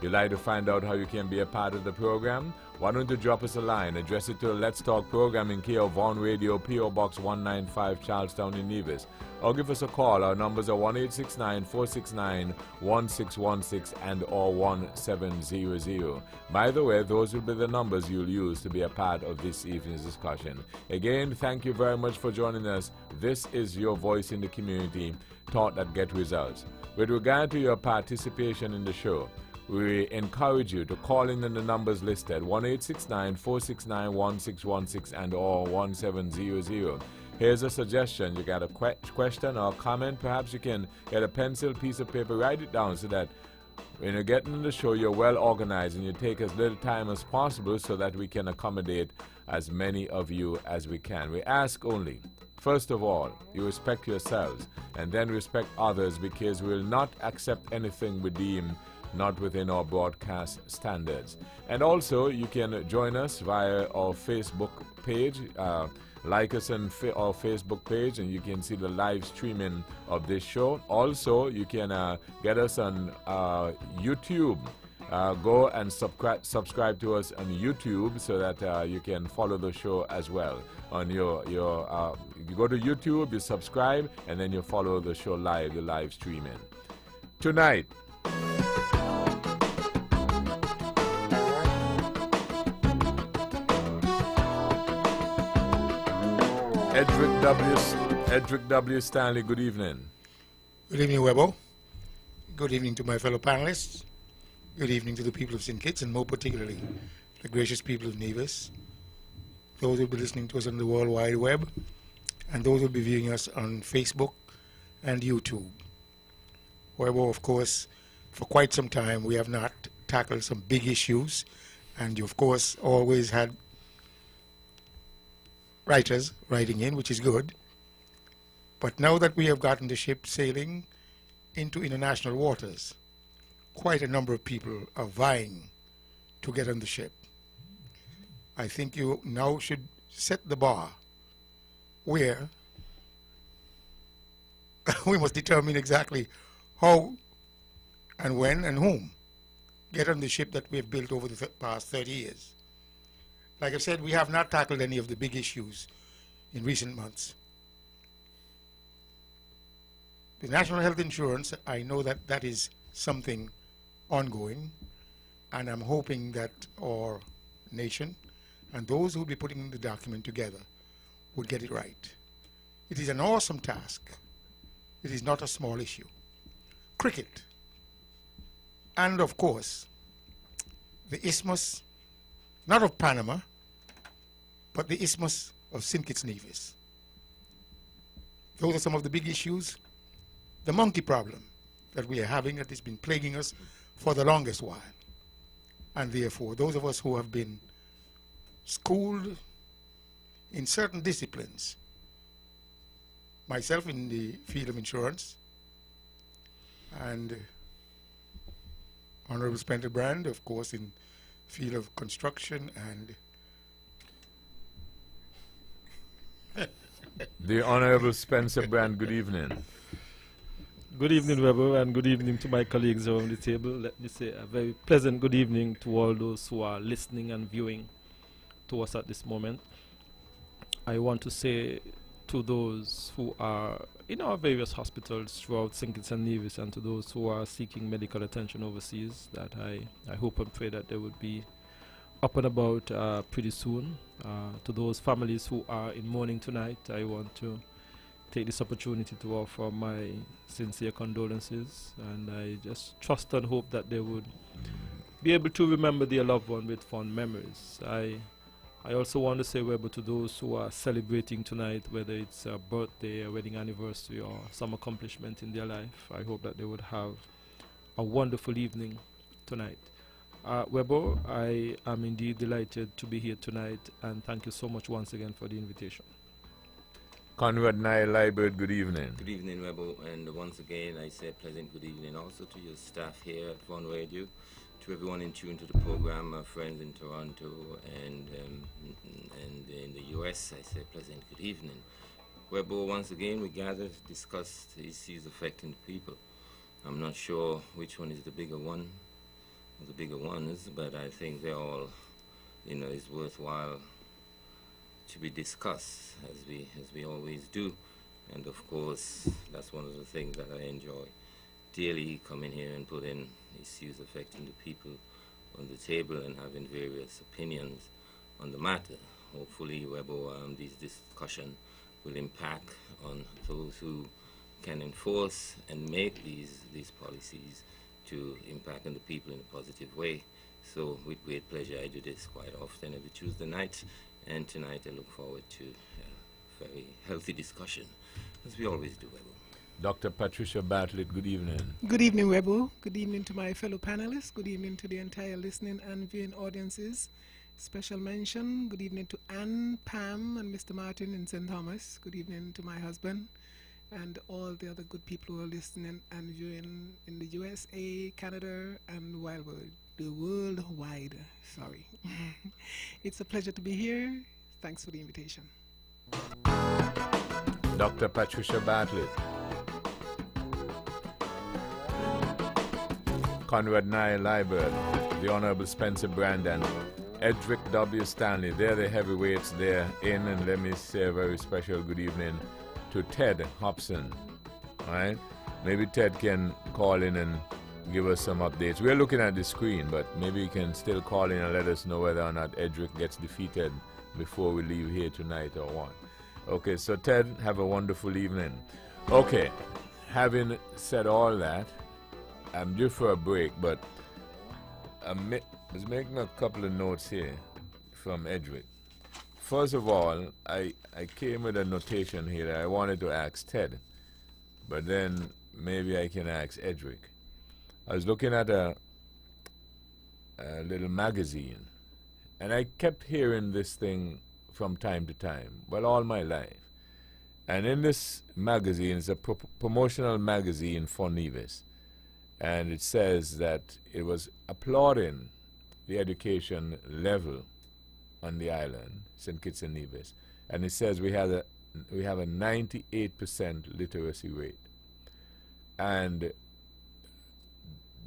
You'd like to find out how you can be a part of the program? Why don't you drop us a line? Address it to the Let's Talk program in care of Vaughan Radio, P.O. Box 195, Charlestown in Nevis. Or give us a call. Our numbers are 1-869-469-1616 and or 1700. By the way, those will be the numbers you'll use to be a part of this evening's discussion. Again, thank you very much for joining us. This is your voice in the community, Thought That Get Results. With regard to your participation in the show, we encourage you to call in the numbers listed, 1-869-469-1616 and or 1700. Here's a suggestion. You got a question or comment, perhaps you can get a pencil, piece of paper, write it down so that when you're getting in the show, you're well organized and you take as little time as possible so that we can accommodate as many of you as we can. We ask only, first of all, you respect yourselves and then respect others, because we will not accept anything we deem not within our broadcast standards. And also, you can join us via our Facebook page. Like us on our Facebook page, and you can see the live streaming of this show. Also, you can get us on YouTube. Go and subscribe to us on YouTube so that you can follow the show as well. On you go to YouTube, you subscribe, and then you follow the show live, the live streaming. Tonight, Edric W. Stanley, good evening. Good evening, Webbo. Good evening to my fellow panelists. Good evening to the people of St. Kitts, and more particularly, the gracious people of Nevis, those who will be listening to us on the World Wide Web, and those who will be viewing us on Facebook and YouTube. Webbo, of course, for quite some time we have not tackled some big issues, and you, of course, always had writers writing in, which is good. But now that we have gotten the ship sailing into international waters, quite a number of people are vying to get on the ship. I think you now should set the bar where we must determine exactly how and when and whom get on the ship that we have built over the past 30 years. Like I said, we have not tackled any of the big issues in recent months. The National Health Insurance, I know that that is something ongoing, and I'm hoping that our nation and those who will be putting the document together will get it right. It is an awesome task. It is not a small issue. Cricket, and of course, the Isthmus, not of Panama, but the Isthmus of St. Kitts Nevis. Those are some of the big issues. The monkey problem that we are having, that has been plaguing us for the longest while. And therefore, those of us who have been schooled in certain disciplines, myself in the field of insurance, and Honorable Spencer Brand, of course, in field of construction, and the Honorable Spencer Brand, good evening. Good evening, Weber, and good evening to my colleagues around the table. Let me say a very pleasant good evening to all those who are listening and viewing to us at this moment. I want to say to those who are in our various hospitals throughout St. Kitts and Nevis, and to those who are seeking medical attention overseas, that I hope and pray that they will be up and about pretty soon. To those families who are in mourning tonight, I want to take this opportunity to offer my sincere condolences, and I just trust and hope that they would be able to remember their loved one with fond memories. I also want to say, Weber, to those who are celebrating tonight, whether it's a birthday, a wedding anniversary, or some accomplishment in their life, I hope that they would have a wonderful evening tonight. Weber, I am indeed delighted to be here tonight, and thank you so much once again for the invitation. Conrad Nile Liebert, good evening. Good evening, Rebel, and once again I say pleasant good evening also to your staff here at Vaughan Radio, to everyone in tune to the program, my friends in Toronto and in the US. I say pleasant good evening. Rebel, once again we gather to discuss the issues affecting the people. I'm not sure which one is the bigger one, the bigger ones, but I think they're all, is worthwhile to be discussed as we always do. And of course, that's one of the things that I enjoy daily, coming here and putting issues affecting the people on the table and having various opinions on the matter. Hopefully, Webo, this discussion will impact on those who can enforce and make these policies to impact on the people in a positive way. So with great pleasure, I do this quite often every Tuesday night, and tonight I look forward to a very healthy discussion, as we always do, Webo. Dr. Patricia Bartlett, good evening. Good evening, Webo. Good evening to my fellow panelists. Good evening to the entire listening and viewing audiences. Special mention, good evening to Anne, Pam, and Mr. Martin in St. Thomas. Good evening to my husband and all the other good people who are listening and viewing in the USA, Canada, and the worldwide. Sorry. It's a pleasure to be here. Thanks for the invitation. Dr. Patricia Bartlett. Conrad Nye Liebert, the Honorable Spencer Brandon, Edric W. Stanley, they're the heavyweights there in, and let me say a very special good evening to Ted Hobson. All right? Maybe Ted can call in and give us some updates. We're looking at the screen, but maybe he can still call in and let us know whether or not Edric gets defeated before we leave here tonight or what. Okay, so Ted, have a wonderful evening. Okay, having said all that, I'm due for a break, but I was making a couple of notes here from Edric. First of all, I came with a notation here that I wanted to ask Ted, but then maybe I can ask Edric. I was looking at a little magazine, and I kept hearing this thing from time to time, well, all my life. And in this magazine, it's a promotional magazine for Nevis. And it says that it was applauding the education level on the island, St. Kitts and Nevis. And it says we have a 98% literacy rate. And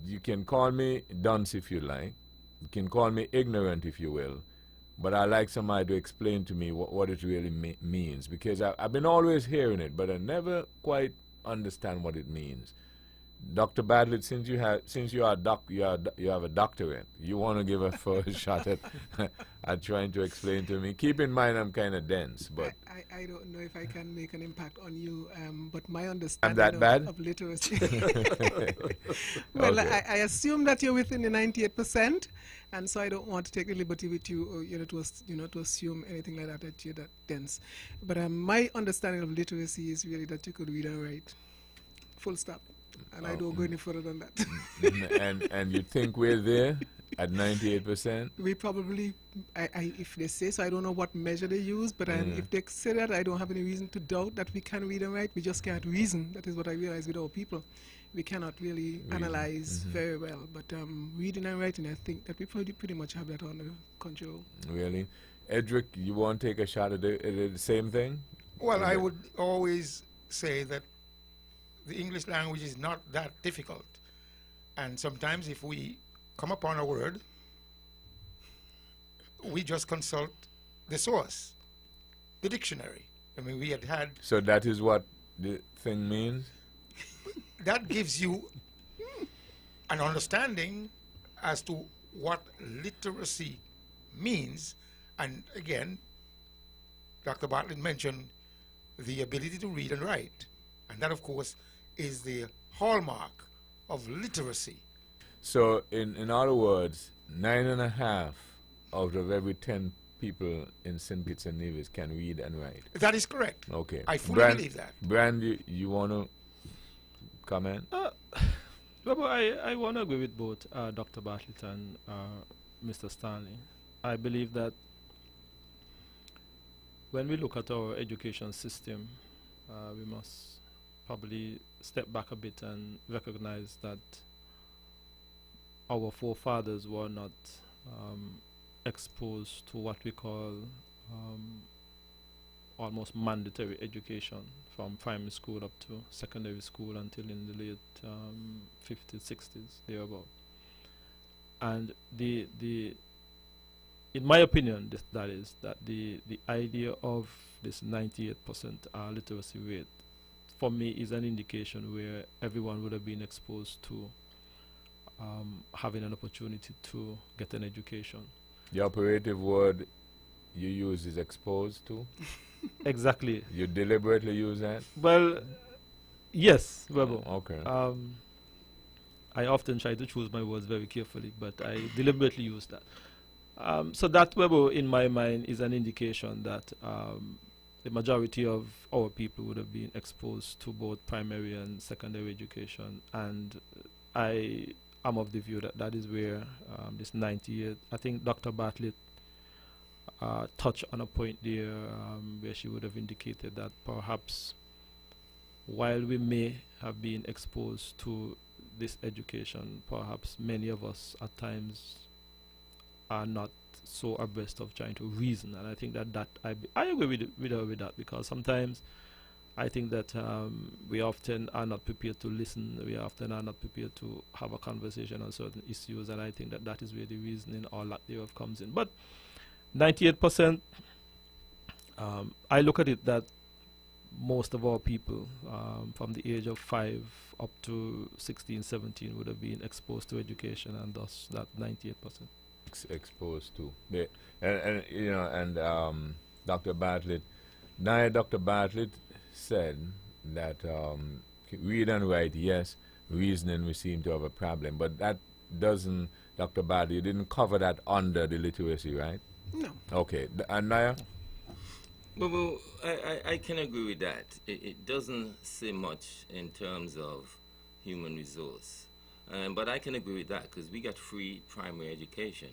you can call me dunce if you like. You can call me ignorant if you will. But I'd like somebody to explain to me what it really means. Because I've been always hearing it, but I never quite understand what it means. Dr. Bartlett, since you have a doctorate, you want to give a first shot at trying to explain to me. Keep in mind I'm kind of dense, but I don't know if I can make an impact on you, but my understanding of literacy. Well, okay. I assume that you're within the 98%, and so I don't want to take the liberty with you, to assume anything like that you're that dense. But my understanding of literacy is really that you could read and write. Full stop. And I don't go any further than that. and you think we're there at 98%? We probably, if they say so, I don't know what measure they use, but if they say that, I don't have any reason to doubt that we can read and write. We just can't reason. That is what I realize with our people. We cannot really analyze very well. But reading and writing, I think that we pretty much have that under control. Really? Edric, you want to take a shot at the same thing? Well, I would always say that the English language is not that difficult. And sometimes if we come upon a word, we just consult the source, the dictionary. I mean, we had... So that is what the thing means? That gives you an understanding as to what literacy means. And again, Dr. Bartlett mentioned the ability to read and write. And that, of course, is the hallmark of literacy. So, in other words, 9.5 out of every 10 people in St. Kitts and Nevis can read and write. That is correct. Okay. I fully believe that. Brand, you want to comment? Well, I want to agree with both Dr. Bartlett and Mr. Stanley. I believe that when we look at our education system, we must probably step back a bit and recognize that our forefathers were not exposed to what we call almost mandatory education from primary school up to secondary school until in the late 50s, 60s, thereabout. And in my opinion, that the idea of this 98% literacy rate, for me, is an indication where everyone would have been exposed to having an opportunity to get an education. The operative word you use is exposed to? Exactly. You deliberately use that? Well, yes, Weber. Okay. I often try to choose my words very carefully, but I deliberately use that. So that, Weber, in my mind, is an indication that the majority of our people would have been exposed to both primary and secondary education. And I am of the view that that is where this 98, I think Dr. Bartlett touched on a point there where she would have indicated that perhaps while we may have been exposed to this education, perhaps many of us at times are not so abreast of trying to reason. And I think that I agree with her with that, because sometimes I think that we often are not prepared to listen. We often are not prepared to have a conversation on certain issues, and I think that that is where the reasoning or lack thereof comes in. But 98%, I look at it that most of our people from the age of 5 up to 16, 17 would have been exposed to education, and thus that 98%. Exposed to. And you know, and Dr. Bartlett, Dr. Bartlett said that read and write, yes, reasoning we seem to have a problem, but that doesn't, Dr. Bartlett, you didn't cover that under the literacy, right? No. Okay. And Naya? Well, I can agree with that. It doesn't say much in terms of human resource. But I can agree with that, because we got free primary education.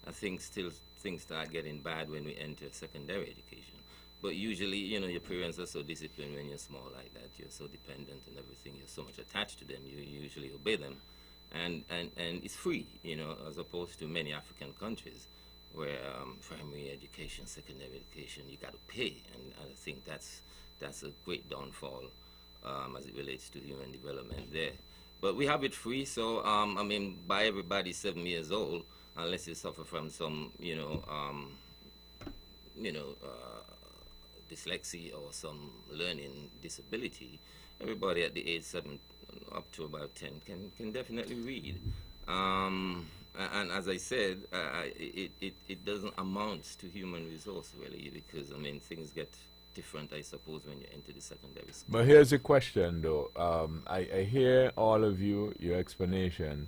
I think still things start getting bad when we enter secondary education. But usually, you know, your parents are so disciplined when you're small like that. You're so dependent and everything. You're so much attached to them. You usually obey them. And it's free, you know, as opposed to many African countries where primary education, secondary education, you got to pay. And I think that's a great downfall as it relates to human development there. But we have it free, so I mean, by everybody 7 years old, unless you suffer from some, dyslexia or some learning disability, everybody at the age 7 up to about 10 can definitely read. And as I said, it doesn't amount to human resource really, because I mean things get different, I suppose, when you enter the secondary school. But here's a question, though. I hear all of you, your explanation,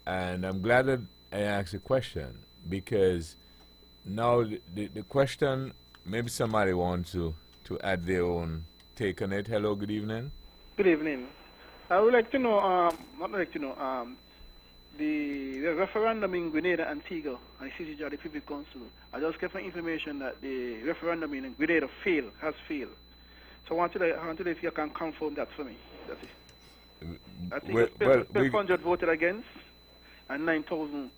and I'm glad that I asked the question, because now the question, maybe somebody wants to add their own take on it. Hello, good evening. Good evening. I would like to know, the referendum in Grenada, Antigua, and CCJ, the People Council. I just get some information that the referendum in Grenada has failed. So I want to know if you can confirm that for me. That's it. I think 1,200 voted against, and 12,000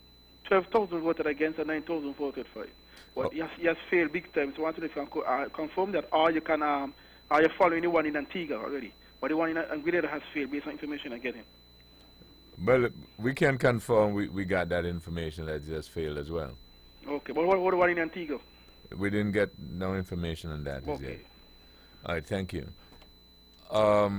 voted against, and 9,000 voted for it. But he has failed big time. So I want to know if you can confirm that, or you can, are you following the one in Antigua already? But the one in Grenada has failed based on information I'm getting. Well, we can confirm we got that information that just failed as well. Okay, but what about in Antigua? We didn't get no information on that as yet. All right, thank you. So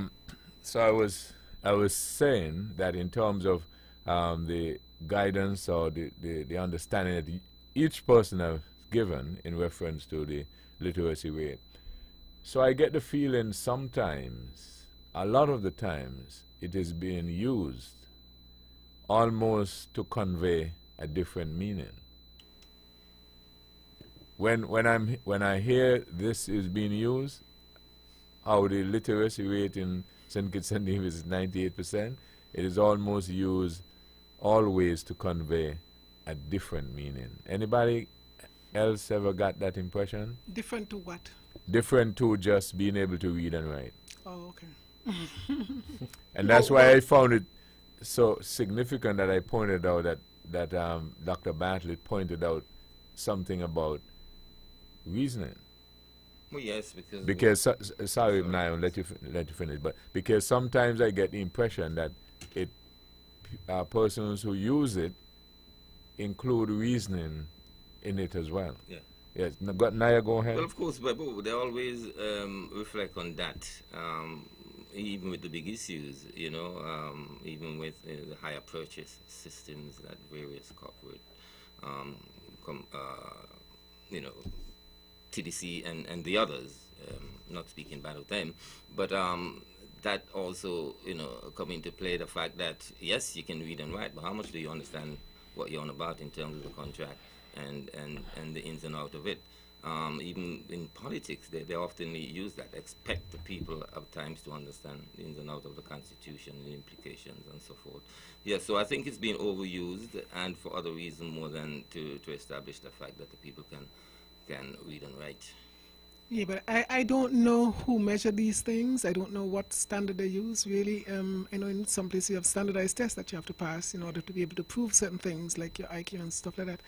I was saying that in terms of the guidance or the understanding that each person has given in reference to the literacy rate. So I get the feeling sometimes, a lot of the times, it is being used almost to convey a different meaning. When I hear this is being used, how the literacy rate in St. Kitts and Nevis is 98%, it is almost used always to convey a different meaning. Anybody else ever got that impression? Different to what? Different to just being able to read and write. Oh, okay. And that's why I found it so significant that I pointed out that Dr. Bartlett pointed out something about reasoning. Well, yes, because sorry, I'll let you finish. But because sometimes I get the impression that persons who use it include reasoning in it as well. Yeah. Yes. Naya, go ahead. Well, of course, but they always reflect on that, even with the big issues, you know, even with the higher purchase systems that various corporate, you know, TDC and the others, not speaking bad of them, but that also, you know, come into play the fact that, yes, you can read and write, but how much do you understand what you're on about in terms of the contract and the ins and outs of it? Even in politics, they often use that, expect the people at times to understand the ins and outs of the Constitution, the implications, and so forth. Yeah, so I think it's been overused, and for other reasons more than to establish the fact that the people can read and write. Yeah, but I don't know who measure these things. I don't know what standard they use, really. I know in some places you have standardized tests that you have to pass in order to be able to prove certain things, like your IQ and stuff like that.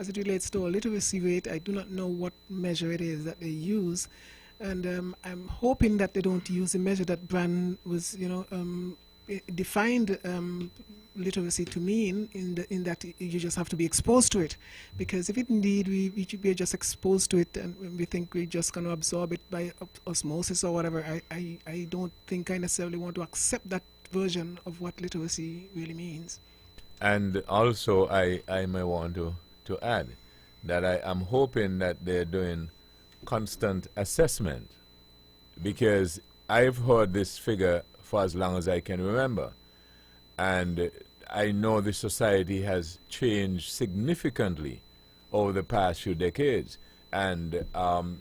As it relates to a literacy rate, I do not know what measure it is that they use. And I'm hoping that they don't use the measure that Brand was, you know, defined literacy to mean in that you just have to be exposed to it, because if indeed we are just exposed to it and we think we're just going to absorb it by osmosis or whatever, I don't think I necessarily want to accept that version of what literacy really means. And also I may want to add that I am hoping that they're doing constant assessment, because I've heard this figure for as long as I can remember, and I know the society has changed significantly over the past few decades, and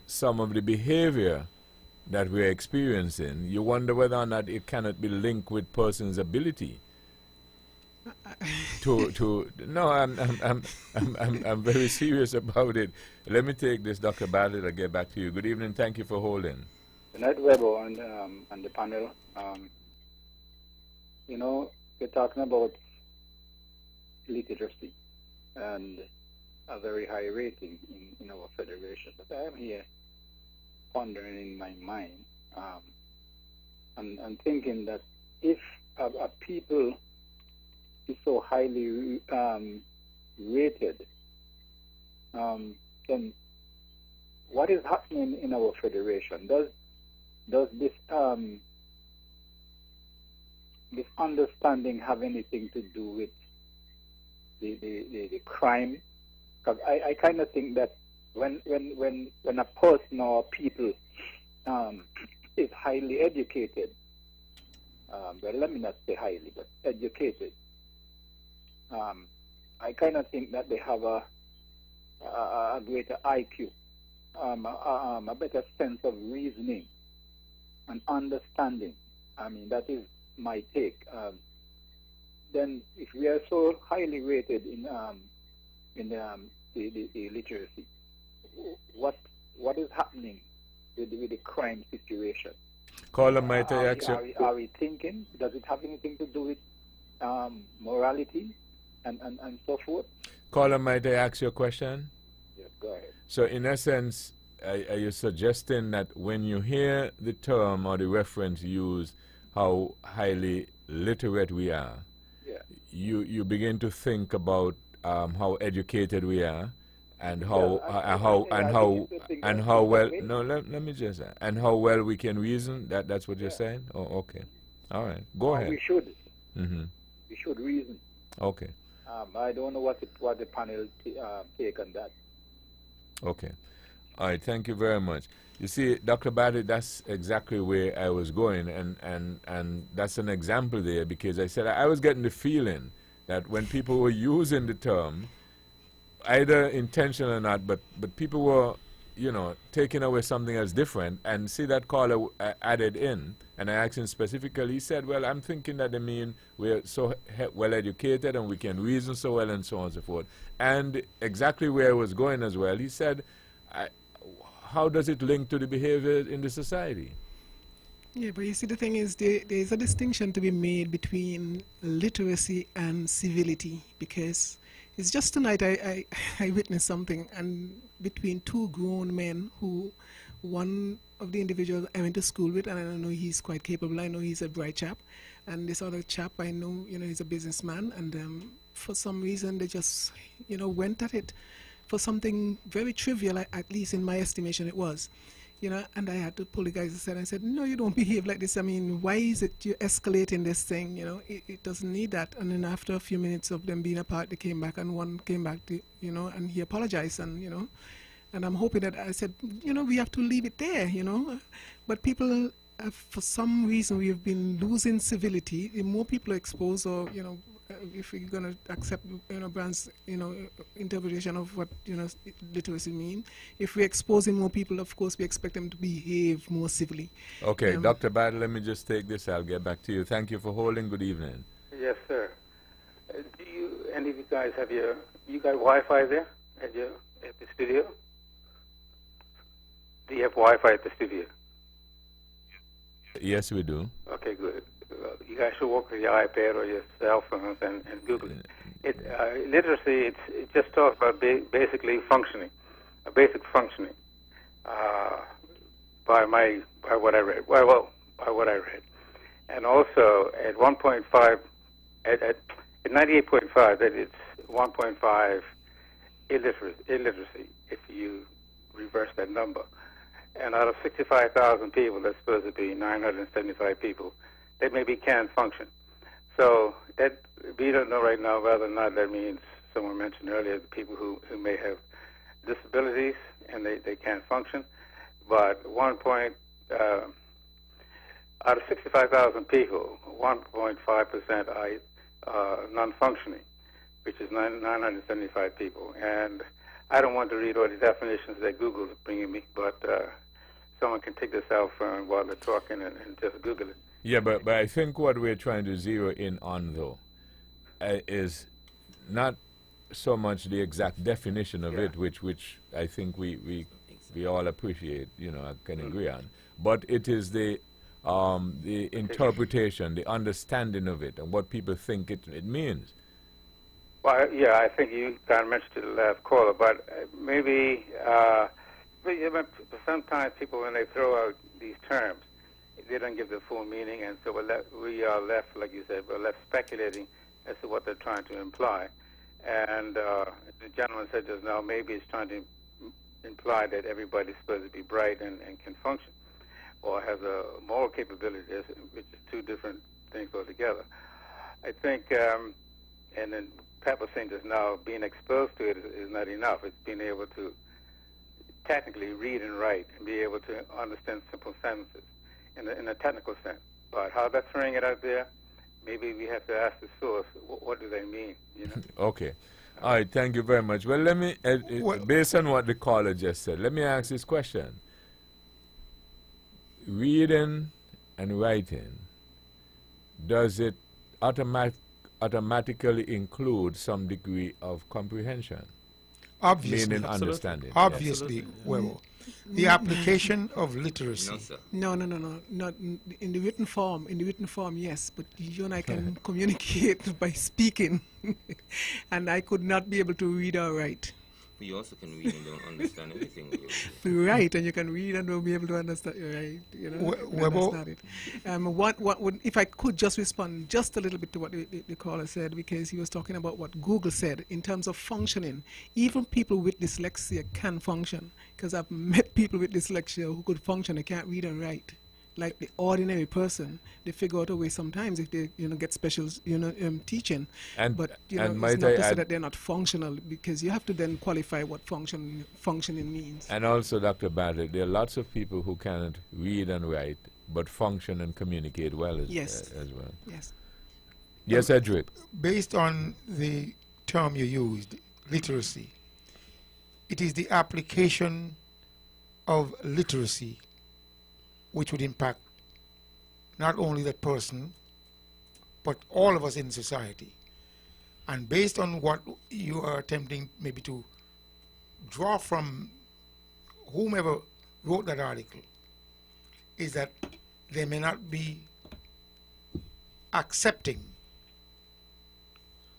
some of the behavior that we're experiencing, you wonder whether or not it cannot be linked with person's ability to no, I'm very serious about it. Let me take this, Dr. Bartlett. I'll get back to you. Good evening. Thank you for holding. Good night, Webber, and the panel. You know, we're talking about literacy and a very high rating in our federation. But I am here pondering in my mind and thinking that if a people is so highly rated, then what is happening in our federation? Does this this understanding have anything to do with the crime? Because I kind of think that when a person or people is highly educated, well, let me not say highly, but educated, I kind of think that they have a greater IQ, a better sense of reasoning and understanding. I mean, that is my take. Then, if we are so highly rated in the literacy, what is happening with the crime situation? Caller, might I ask you? Are we thinking? Does it have anything to do with morality and so forth? Caller, might I ask you a question? Yes, go ahead. So, in essence, are you suggesting that when you hear the term or the reference used, how highly literate we are, yeah, you begin to think about how educated we are, and how well. No, let me just and how well we can reason. That's what you're saying. Oh, okay, all right. Go ahead. We should. Mm-hmm. We should reason. Okay. I don't know what the panel take on that. Okay. All right. Thank you very much. You see, Dr. Bartlett, that's exactly where I was going, and that's an example there, because I said I was getting the feeling that when people were using the term, either intentional or not, but people were, you know, taking away something as different, and see that caller added in, and I asked him specifically, he said, well, I'm thinking that they mean we're so well educated and we can reason so well and so on and so forth. And exactly where I was going as well, he said, how does it link to the behavior in the society? Yeah, but you see, the thing is, there is a distinction to be made between literacy and civility, because it's just tonight I witnessed something, and between two grown men who, one of the individuals I went to school with, and I know he's quite capable, I know he's a bright chap, and this other chap, I know, you know, he's a businessman, and for some reason, they just, went at it for something very trivial, at least in my estimation it was. And I had to pull the guys aside and I said, no, you don't behave like this. I mean, why is it you're escalating this thing? It doesn't need that. And then after a few minutes of them being apart, they came back and one came back to, and he apologized and, and I'm hoping that I said, we have to leave it there, But people, for some reason, we have been losing civility. The more people are exposed or, if we're going to accept, Brand's, interpretation of what, literacy mean, if we're exposing more people, of course, we expect them to behave more civilly. Okay, Dr. Battle, let me just take this. I'll get back to you. Thank you for holding. Good evening. Yes, sir. Do any of you guys have you got Wi-Fi there at the studio? Do you have Wi-Fi at the studio? Yes, we do. Okay, good. You guys should work with your iPad or your cell phones and Google it. Literacy, it just talks about basically functioning, a basic functioning. By what I read. By what I read, and also at 1.5, at 98.5, that it's 1.5 illiteracy if you reverse that number. And out of 65,000 people, that's supposed to be 975 people that maybe can function. So that we don't know right now whether or not that means, someone mentioned earlier, the people who may have disabilities and they can't function. But out of 65,000 people, 1.5% are non-functioning, which is 975 people. And I don't want to read all the definitions that Google is bringing me, but someone can take this out from while they're talking and just Google it. Yeah, but I think what we're trying to zero in on, though, is not so much the exact definition of it, which I think we all appreciate, can agree on, but it is the interpretation, the understanding of it, and what people think it means. Well, yeah, I think you kind of mentioned it the last caller, but maybe sometimes people, when they throw out these terms, they don't give the full meaning, and so we are left, like you said, we're left speculating as to what they're trying to imply. And the gentleman said just now, maybe it's trying to imply that everybody's supposed to be bright and can function, or has a moral capability, which is two different things altogether. I think, and then Pat was saying just now, being exposed to it is not enough. It's being able to technically read and write and be able to understand simple sentences in a technical sense. But how they're throwing it out there, maybe we have to ask the source, what do they mean? Okay. All right, thank you very much. Well, let me, based on what the caller just said, let me ask this question. Reading and writing, does it automatically include some degree of comprehension? Obviously. Meaning understanding. Obviously, well, the application of literacy. No, sir. No. Not in the written form. In the written form, yes, but you and I can communicate by speaking, and I could not be able to read or write. You also can read and don't understand anything. Right, and you can read and don't be able to understand. Right, understand it. What would, if I could just respond just a little bit to what the caller said, because he was talking about what Google said in terms of functioning. Even people with dyslexia can function, because I've met people with dyslexia who could function. They can't read and write. Like the ordinary person, they figure out a way sometimes if they get special teaching. But it's not to say that they're not functional, because you have to then qualify what functioning means. And also, Dr. Bartlett, there are lots of people who cannot read and write but function and communicate well as well. Yes. Yes, Edric. Based on the term you used, literacy, it is the application of literacy which would impact not only that person, but all of us in society. And based on what you are attempting maybe to draw from whomever wrote that article, is that they may not be accepting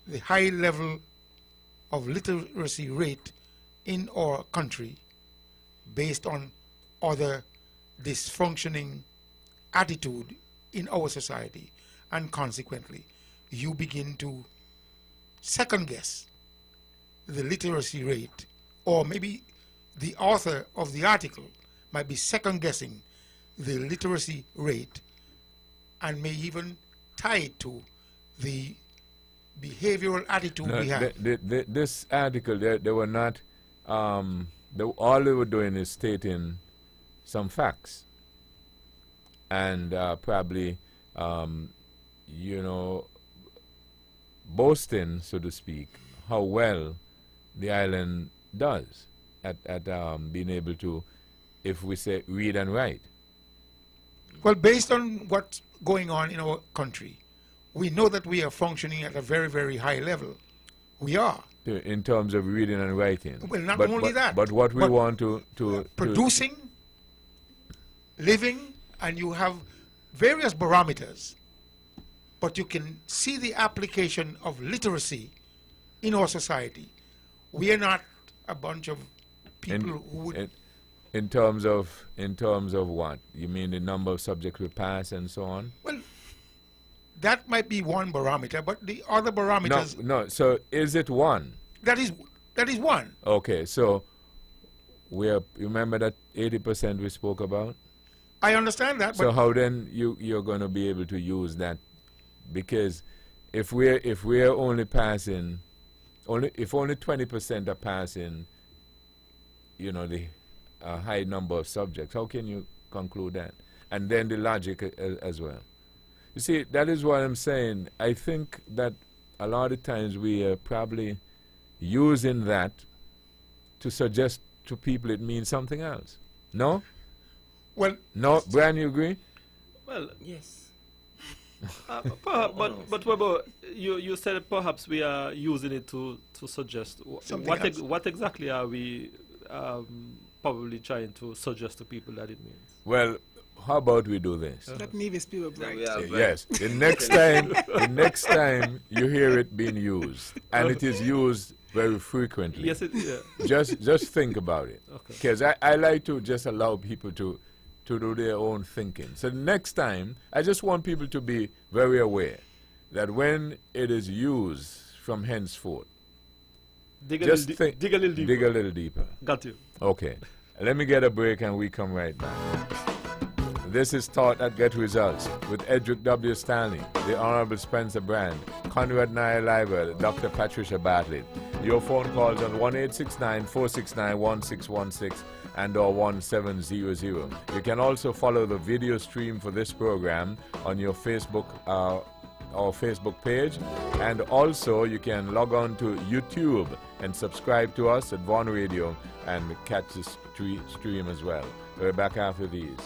the high level of literacy rate in our country based on other dysfunctioning attitude in our society, and consequently you begin to second guess the literacy rate, or maybe the author of the article might be second guessing the literacy rate and may even tie it to the behavioral attitude we have. This article, they were not, all they were doing is stating some facts and probably, you know, boasting, so to speak, how well the island does at being able to, if we say, read and write. Well, based on what's going on in our country, we know that we are functioning at a very, very high level. We are. In terms of reading and writing. Well, not only that. But what we want to producing, living, and you have various barometers, but you can see the application of literacy in our society. We are not a bunch of people who would... In terms of what? You mean the number of subjects we pass and so on? Well, that might be one barometer, but the other barometers... No, so is it one? That is one. Okay, so remember that 80% we spoke about? I understand that, so how then you're going to be able to use that? Because if we're only passing, if only 20% are passing, you know, the high number of subjects, how can you conclude that? And then the logic as well. You see, that is what I'm saying. I think that a lot of times we are probably using that to suggest to people it means something else. No? Well, no, Brian, you agree? Well, yes. But Weber, you said perhaps we are using it to suggest what exactly are we probably trying to suggest to people that it means? Well, how about we do this? Let Nevis be bright. Yes. The next time you hear it being used, and it is used very frequently. Yes, just think about it. Because I like to just allow people to do their own thinking. So the next time, I just want people to be very aware that when it is used from henceforth, dig a little deeper. Got you. Okay. Let me get a break and we come right back. This is Thought That Get Results with Edric W. Stanley, the Honorable Spencer Brand, Conrad Nair Liver, Dr. Patricia Bartlett. Your phone calls on 1-869-469-1616 and or 1700. You can also follow the video stream for this program on your Facebook our Facebook page, and also you can log on to YouTube and subscribe to us at Vaughan Radio and catch the stream as well. We're back after these.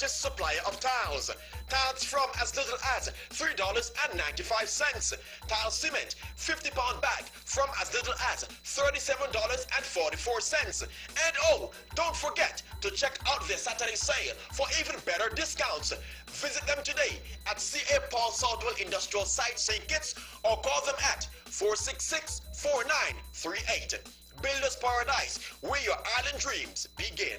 Supplier of tiles. Tiles from as little as $3.95. Tile cement, 50-pound bag from as little as $37.44. And oh, don't forget to check out their Saturday sale for even better discounts. Visit them today at C.A. Paul Southwell Industrial Site, St. Kitts, or call them at 466-4938. Builders Paradise, where your island dreams begin.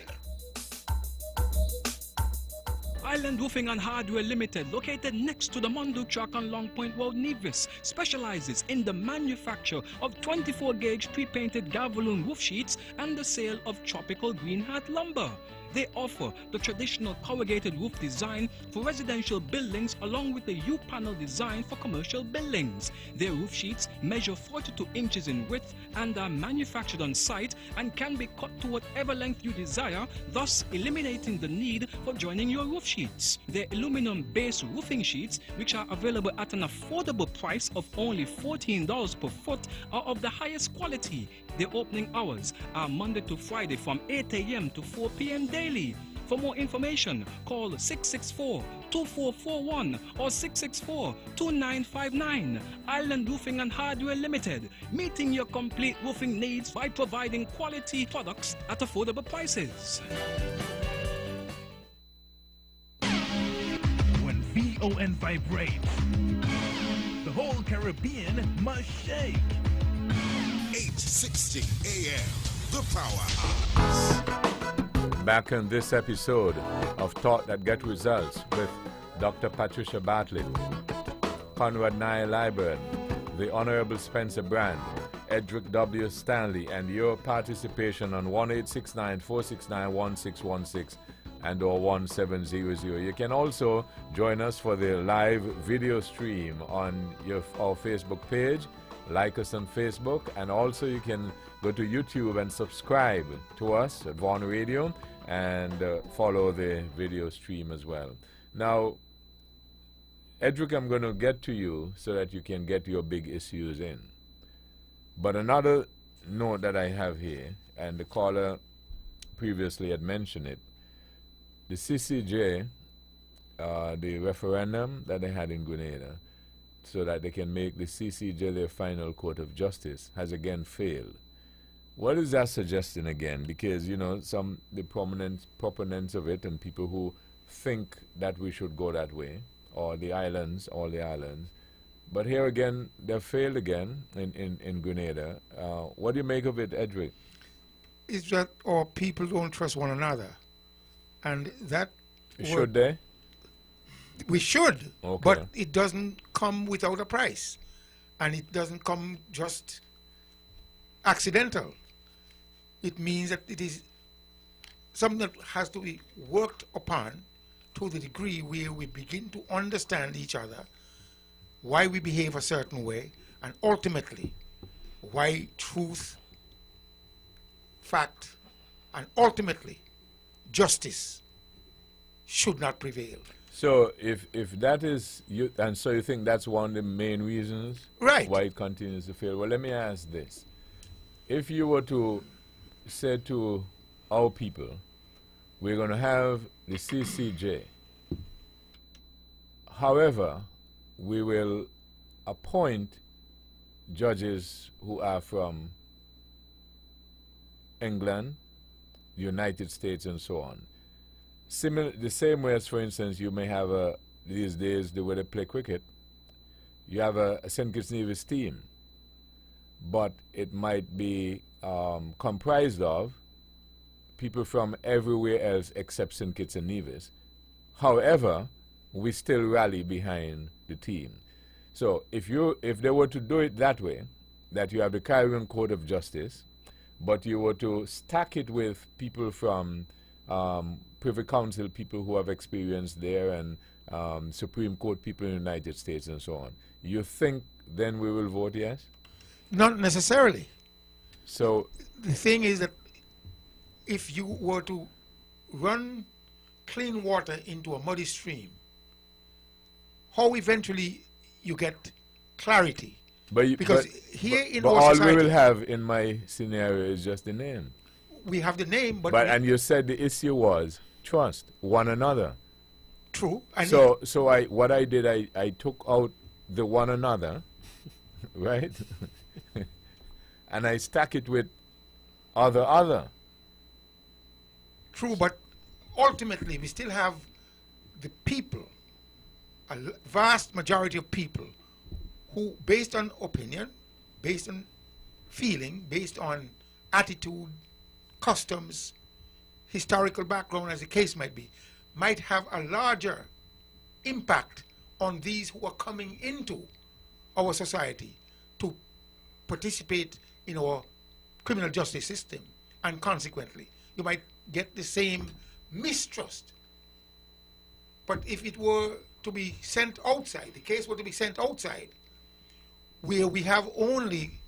Island Roofing and Hardware Limited, located next to the Mondo Truck on Long Point Road, Nevis, specializes in the manufacture of 24-gauge pre-painted Galvalume roof sheets and the sale of tropical green hat lumber. They offer the traditional corrugated roof design for residential buildings along with the U-panel design for commercial buildings. Their roof sheets measure 42 inches in width and are manufactured on site and can be cut to whatever length you desire, thus eliminating the need for joining your roof sheets. Their aluminum-based roofing sheets, which are available at an affordable price of only $14 per foot, are of the highest quality. Their opening hours are Monday to Friday from 8 a.m. to 4 p.m. daily. For more information, call 664-2441 or 664-2959. Island Roofing and Hardware Limited, meeting your complete roofing needs by providing quality products at affordable prices. Oh, and vibrate. The whole Caribbean must shake. 860 AM, the powerhouse. Back in this episode of Thought That Get Results with Dr. Patricia Bartlett, Conrad Nye Liburd, the Honorable Spencer Brand, Edric W. Stanley, and your participation on 1-869-469-1616 and or 1700. You can also join us for the live video stream on our Facebook page. Like us on Facebook, and also you can go to YouTube and subscribe to us at Vaughan Radio and follow the video stream as well. Now, Edric, I'm going to get to you so that you can get your big issues in. But another note that I have here, and the caller previously had mentioned it, the CCJ, the referendum that they had in Grenada, so that they can make the CCJ their final court of justice, has again failed. What is that suggesting again? Because, you know, the proponents of it and people who think that we should go that way, or the islands, all the islands. But here again, they failed again in Grenada. What do you make of it, Edric? It's that our people don't trust one another. And that... Should they? We should, okay. But it doesn't come without a price. And it doesn't come just accidental. It means that it is something that has to be worked upon to the degree where we begin to understand each other, why we behave a certain way, and ultimately why truth, fact, and ultimately justice should not prevail. So if that is you, and so you think that's one of the main reasons right. why it continues to fail. Well, let me ask this: if you were to say to our people, we're going to have the CCJ, however, we will appoint judges who are from England, the United States, and so on. The same way as, for instance, you may have these days, the way they play cricket, you have a St. Kitts Nevis team, but it might be comprised of people from everywhere else except St. Kitts and Nevis. However, we still rally behind the team. So if they were to do it that way, that you have the Caribbean Court of Justice, but you were to stack it with people from Privy Council, people who have experience there, and Supreme Court people in the United States and so on, you think then we will vote yes? Not necessarily. So the thing is that if you were to run clean water into a muddy stream, how eventually you get clarity? Because here in our all society, we will have in my scenario is just the name. We have the name, but and you said the issue was trust one another. True. And so what I did, I took out the one another, right, and I stack it with other. True, but ultimately we still have the people, a vast majority of people who, based on opinion, based on feeling, based on attitude, customs, historical background, as the case might be, might have a larger impact on these who are coming into our society to participate in our criminal justice system. And consequently, you might get the same mistrust. But if it were to be sent outside, the case were to be sent outside, where we have only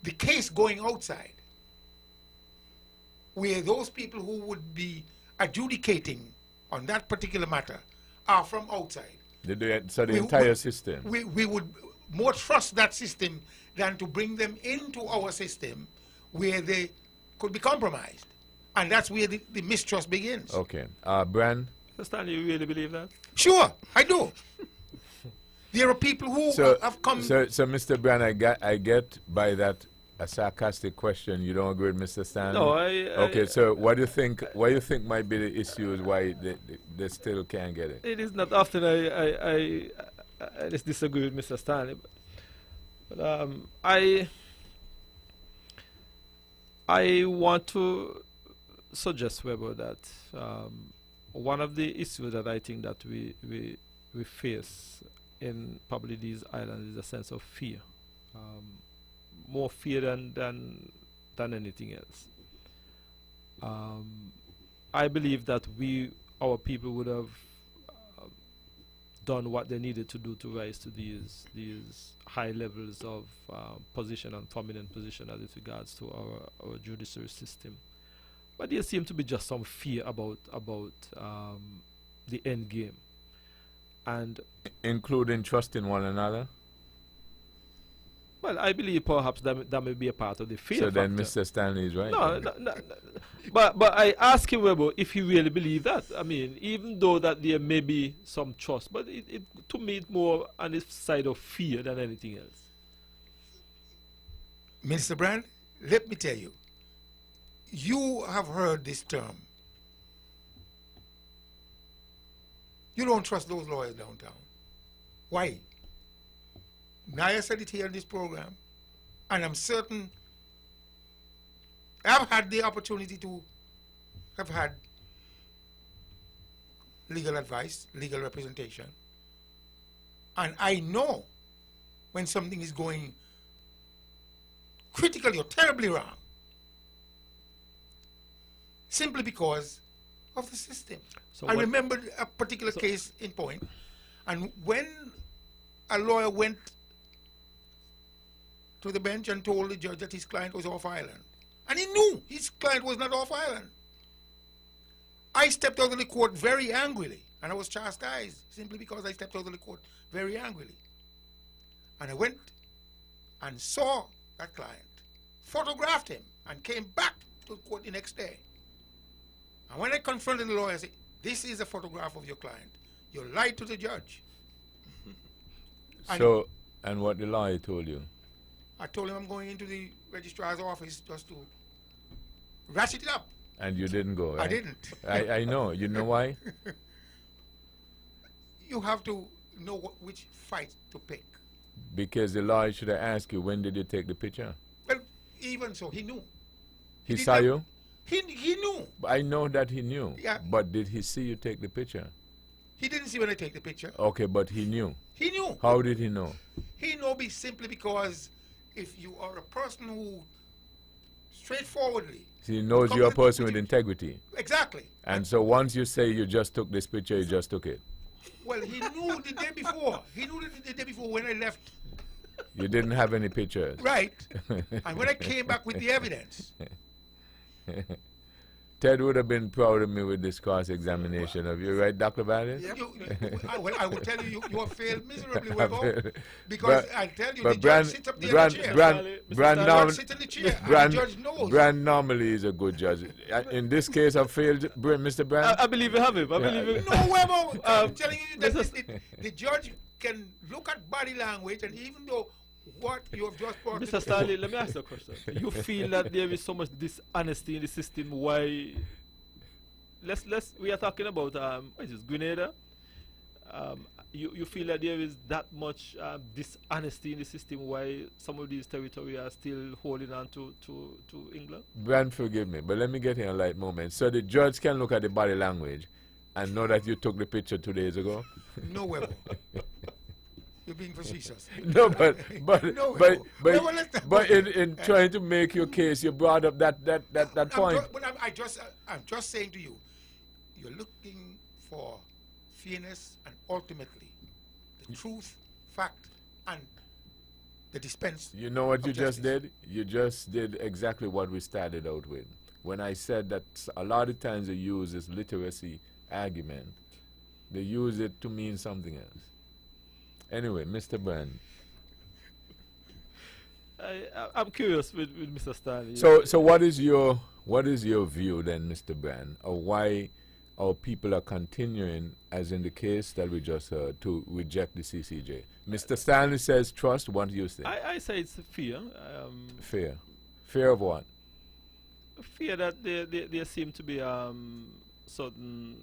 the case going outside, where those people who would be adjudicating on that particular matter are from outside. So the entire system. We would more trust that system than to bring them into our system where they could be compromised. And that's where the mistrust begins. Okay. Brand? Stanley, you really believe that? Sure, I do. There are people who have come... So Mr. Brand, I get by that a sarcastic question. You don't agree with Mr. Stanley? No, okay, so what do you think? What do you think might be the issues why they still can't get it? It is not often I just disagree with Mr. Stanley, but I want to suggest, Weber, that one of the issues that I think that we face in probably these islands is a sense of fear, more fear than anything else. I believe that our people would have done what they needed to do to rise to these high levels of position and prominent position as it regards to our judiciary system. But there seems to be just some fear about the end game, and including trusting one another. Well, I believe perhaps that may be a part of the fear. So factor. then Mr. Stanley is right. No. But I ask him, Weber, if he really believes that. I mean, even though that there may be some trust, but to me it's more on the side of fear than anything else. Mr. Brand, let me tell you, you have heard this term. You don't trust those lawyers downtown. Why? Naya said it here in this program, and I'm certain I've had the opportunity to have had legal advice, legal representation, and I know when something is going critically or terribly wrong, simply because of the system. So I remember a particular case in point, and when a lawyer went to the bench and told the judge that his client was off island, and he knew his client was not off island, I stepped out of the court very angrily, and I was chastised simply because I stepped out of the court very angrily. And I went and saw that client, photographed him, and came back to the court the next day. And when I confronted the lawyer, I said, this is a photograph of your client. You lied to the judge. So, and what the lawyer told you? I told him I'm going into the registrar's office just to ratchet it up. And you didn't go, right? I didn't. I know. You know why? You have to know which fight to pick. Because the lawyer should have asked you, when did you take the picture? Well, even so, he knew. He saw you? He knew. I know that he knew. Yeah. But did he see you take the picture? He didn't see when I take the picture. Okay, but he knew. He knew. How did he know? He knew simply because if you are a person who straightforwardly... So he knows you're a person with integrity. Exactly. And so once you say you just took this picture, you just took it. Well, he knew the day before. He knew the day before when I left. You didn't have any pictures. Right. And when I came back with the evidence... Ted would have been proud of me with this cross-examination of you, right, Dr. Barnes? Yep. I will tell you, you have failed miserably, Webo, because I tell you, but the judge sits up there in the chair. Brand normally is a good judge. In this case, I failed, Mr. Brand. I believe you have him. I believe you. No, Webo, I'm telling you that the judge can look at body language, and even though what you have just brought... Mr. Stanley, let me ask you a question. You feel that there is so much dishonesty in the system? Why? We are talking about what is this, Grenada? You feel that there is that much dishonesty in the system? Why some of these territories are still holding on to England? Brand, forgive me, but let me get in a light moment. So the judge can look at the body language and know that you took the picture 2 days ago? No, Webo. You're being facetious. No, but in trying to make your case, you brought up that point. I'm just saying to you, you're looking for fairness and ultimately the truth, fact, and the dispense. You know what you just did? You just did exactly what we started out with. When I said that a lot of times they use this literacy argument, they use it to mean something else. Anyway, Mr. Brand. I'm curious with Mr. Stanley. So what is your view then, Mr. Brand, of why our people are continuing, as in the case that we just heard, to reject the CCJ? Mr. Stanley says trust. What do you say? I say it's fear. Fear. Fear of what? Fear that there seem to be certain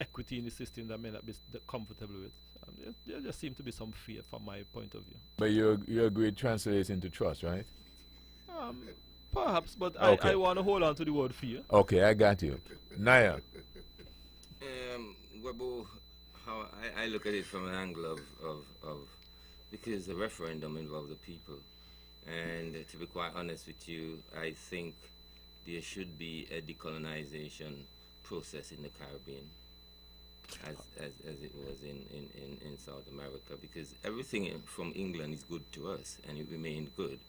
equity in the system that may not be comfortable with. There just seem to be some fear from my point of view. But you agree it translates into trust, right? Perhaps, but Okay. I want to hold on to the word fear. Okay, I got you. Naya. Webo, how I look at it from an angle of because the referendum involved the people, and to be quite honest with you, I think there should be a decolonization process in the Caribbean, as it was in South America, because everything from England is good to us, and it remained good,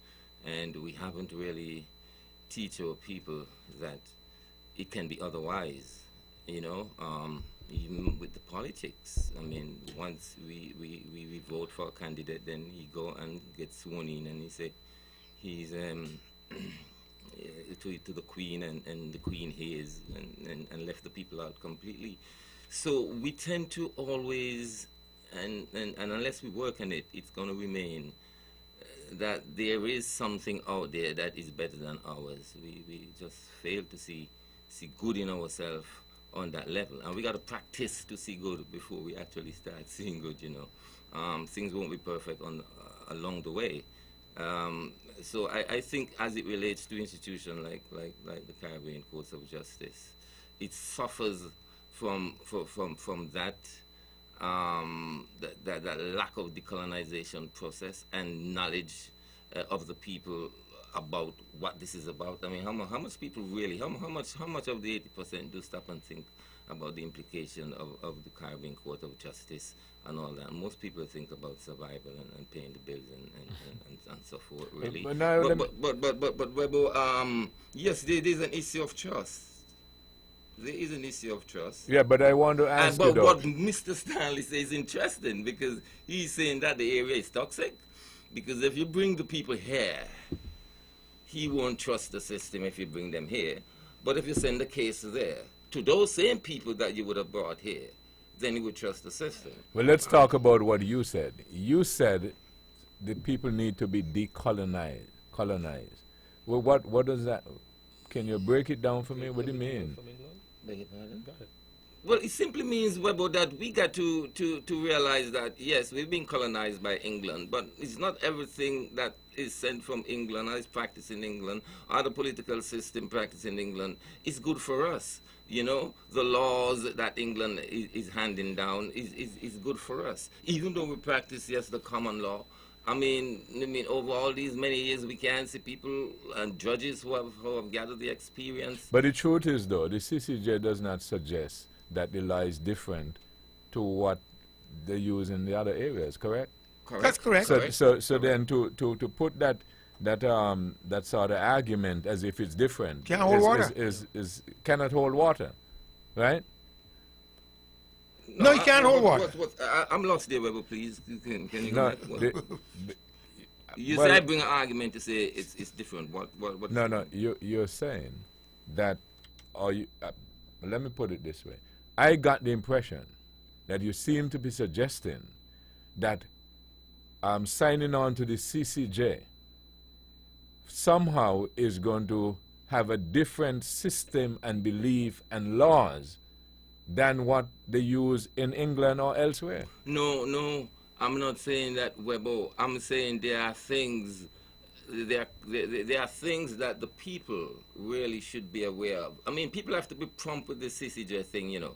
and we haven't really teach our people that it can be otherwise, you know. Even with the politics, I mean, once we vote for a candidate, then he go and get sworn in, and he say he's to the Queen, and the Queen hears and left the people out completely. So we tend to always, and unless we work on it, it's going to remain that there is something out there that is better than ours. We just fail to see good in ourselves on that level, and we got to practice to see good before we actually start seeing good, you know. Things won't be perfect along the way. So I think as it relates to institutions like the Caribbean Courts of Justice, it suffers from that lack of decolonization process and knowledge of the people about what this is about. I mean, how much people really, how much of the 80% do stop and think about the implication of the Caribbean Court of Justice and all that? Most people think about survival and paying the bills and so forth, really. But Webo, yes, there is an issue of trust. There is an issue of trust. Yeah, but I want to ask you, but what Mr. Stanley says is interesting, because he's saying that the area is toxic. Because if you bring the people here, he won't trust the system if you bring them here. But if you send the case there, to those same people that you would have brought here, then he would trust the system. Well, let's talk about what you said. You said the people need to be decolonized. Well, what does that? Can you break it down for me? What do you mean? Beg your pardon? Well, it simply means, Webo, that we got to realize that, yes, we've been colonized by England, but it's not everything that is sent from England or is practiced in England, or the political system practiced in England, is good for us. You know, the laws that England is handing down is good for us. Even though we practice, yes, the common law. I mean, over all these many years, we can see people and judges who have gathered the experience. But the truth is, though, the CCJ does not suggest that the law is different to what they use in the other areas, correct? Correct. That's correct. So then to put that sort of argument as if it's different Can't hold water. is cannot hold water, right? No, you can't hold water. I'm lost there, Webo, please. Can you No, go back? You say I bring an argument to say it's different. What? No. You're saying that, let me put it this way. I got the impression that you seem to be suggesting that signing on to the CCJ somehow is going to have a different system and belief and laws than what they use in England or elsewhere. No, I'm not saying that, Webo. I'm saying there are things that the people really should be aware of. I mean, people have to be prompt with the CCJ thing, you know.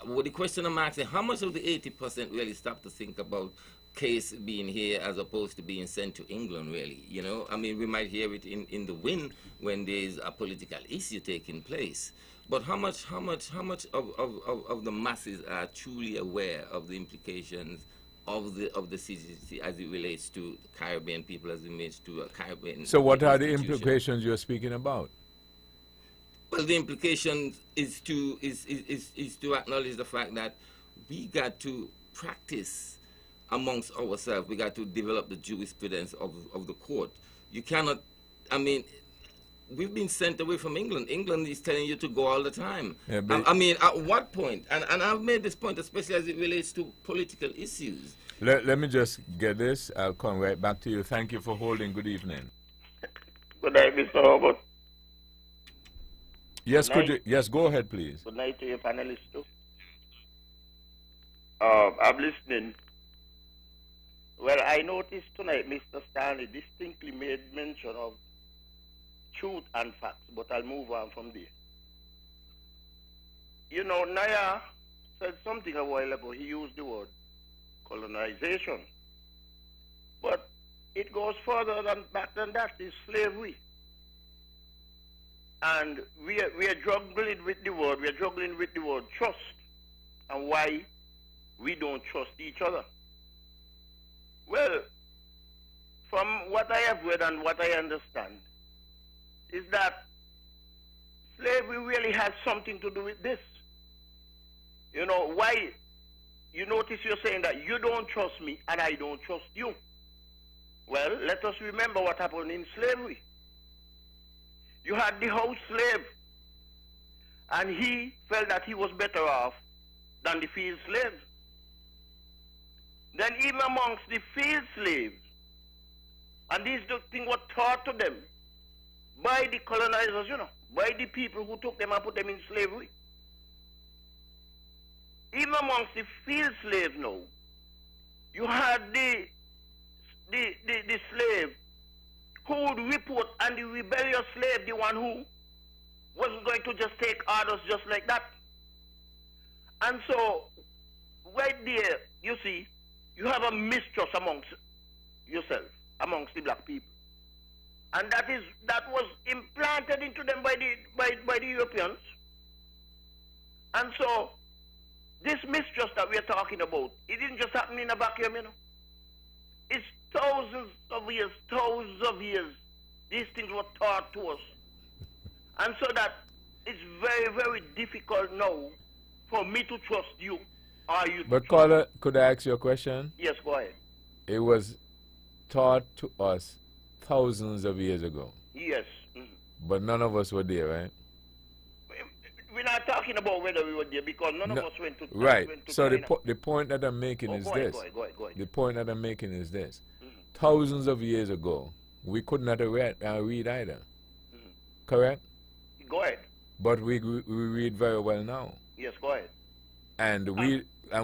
Well, the question I'm asking, how much of the 80% really stop to think about case being here as opposed to being sent to England, really, you know? I mean, we might hear it in the wind when there's a political issue taking place. But how much of the masses are truly aware of the implications of the CCC as it relates to Caribbean people, as it relates to Caribbean? So what are the implications you're speaking about? Well, the implication is to acknowledge the fact that we got to practice amongst ourselves. We got to develop the jurisprudence of the court. You cannot, I mean, we've been sent away from England. England is telling you to go all the time. Yeah, I mean, at what point? And I've made this point, especially as it relates to political issues. Let me just get this. I'll come right back to you. Thank you for holding. Good evening. Good night, Mr. Robert. Yes, could you? Yes, go ahead, please. Good night to your panelists too. I'm listening. Well, I noticed tonight Mr. Stanley distinctly made mention of truth and facts, but I'll move on from there. You know, Naya said something a while ago. He used the word colonization. But it goes further than back than that. It's slavery. And we are juggling with the word. We are juggling with the word trust. And why we don't trust each other. Well, from what I have read and what I understand, is that slavery really has something to do with this. You know, why? You notice you're saying that you don't trust me and I don't trust you. Well, let us remember what happened in slavery. You had the house slave, and he felt that he was better off than the field slave. Then even amongst the field slaves, and these things were taught to them by the colonizers, you know, by the people who took them and put them in slavery. Even amongst the field slaves now, you had the slave who would report, and the rebellious slave, the one who wasn't going to just take orders just like that. And so, right there, you see, you have a mistrust amongst yourself, amongst the black people. And that was implanted into them by the Europeans. And so, this mistrust that we are talking about, it didn't just happen in a vacuum, you know. It's thousands of years, these things were taught to us. And so that it's very, very difficult now for me to trust you or you. But caller, could I ask you a question? Yes, go ahead. It was taught to us thousands of years ago. Yes. But none of us were there, right? We're not talking about whether we were there because none of us went to right. Went to so China. the point that I'm making is this. Go ahead. The point that I'm making is this. Thousands of years ago, we could not read either. Correct? Go ahead. But we read very well now. Yes, go ahead. And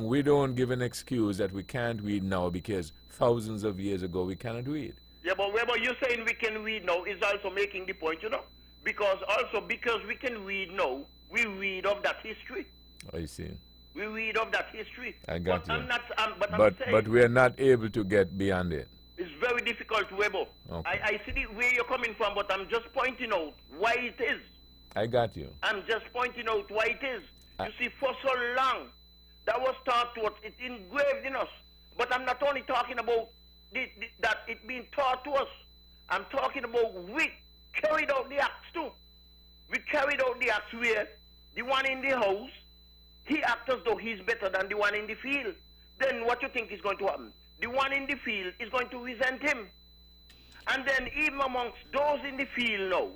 we don't give an excuse that we can't read now because thousands of years ago we cannot read. Yeah, but Weber, you saying we can read now is also making the point, you know? Because we can read now, we read of that history. I see. We read of that history. I got you. I'm saying, but we are not able to get beyond it. It's very difficult, Weber. Okay. I see where you're coming from, but I'm just pointing out why it is. I got you. I'm just pointing out why it is. You see, for so long, that was taught to us. It's engraved in us. But I'm not only talking about that it being taught to us. I'm talking about we carried out the acts too. We carried out the acts where the one in the house, he acts as though he's better than the one in the field. Then what you think is going to happen? The one in the field is going to resent him. And then even amongst those in the field now,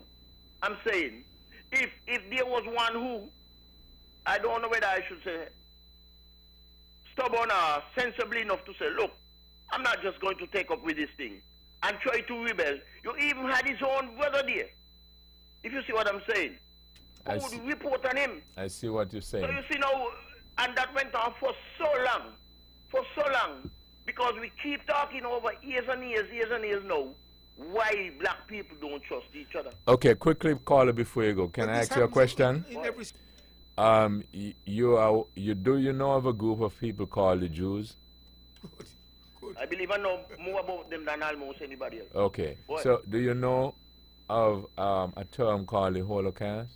I'm saying, if there was one who, I don't know whether I should say, stubborn or sensible enough to say, look, I'm not just going to take up with this thing and try to rebel. You even had his own brother there. If you see what I'm saying. Who would report on him? I see what you're saying. So you see now, and that went on for so long, because we keep talking over years and years now, why black people don't trust each other. Okay, quickly, caller, before you go. Can I ask you a question? You know of a group of people called the Jews? Good. I believe I know more about them than almost anybody else. Okay. So do you know of a term called the Holocaust?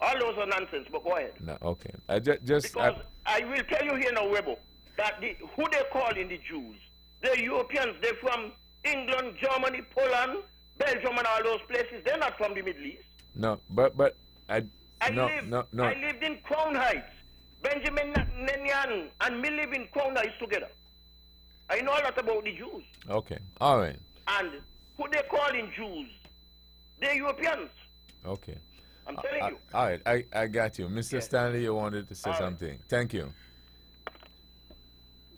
All those are nonsense, but go ahead. No, okay. Because I will tell you here now, Webo, that who they call in the Jews, they're Europeans. They're from England, Germany, Poland, Belgium, and all those places. They're not from the Middle East. No, but I lived in Crown Heights. Benjamin Netanyahu and me live in Crown Heights together. I know a lot about the Jews. Okay, all right. And who they call in Jews, they're Europeans. Okay. I'm telling you. All right, I got you. Mr. Stanley, you wanted to say something. Thank you.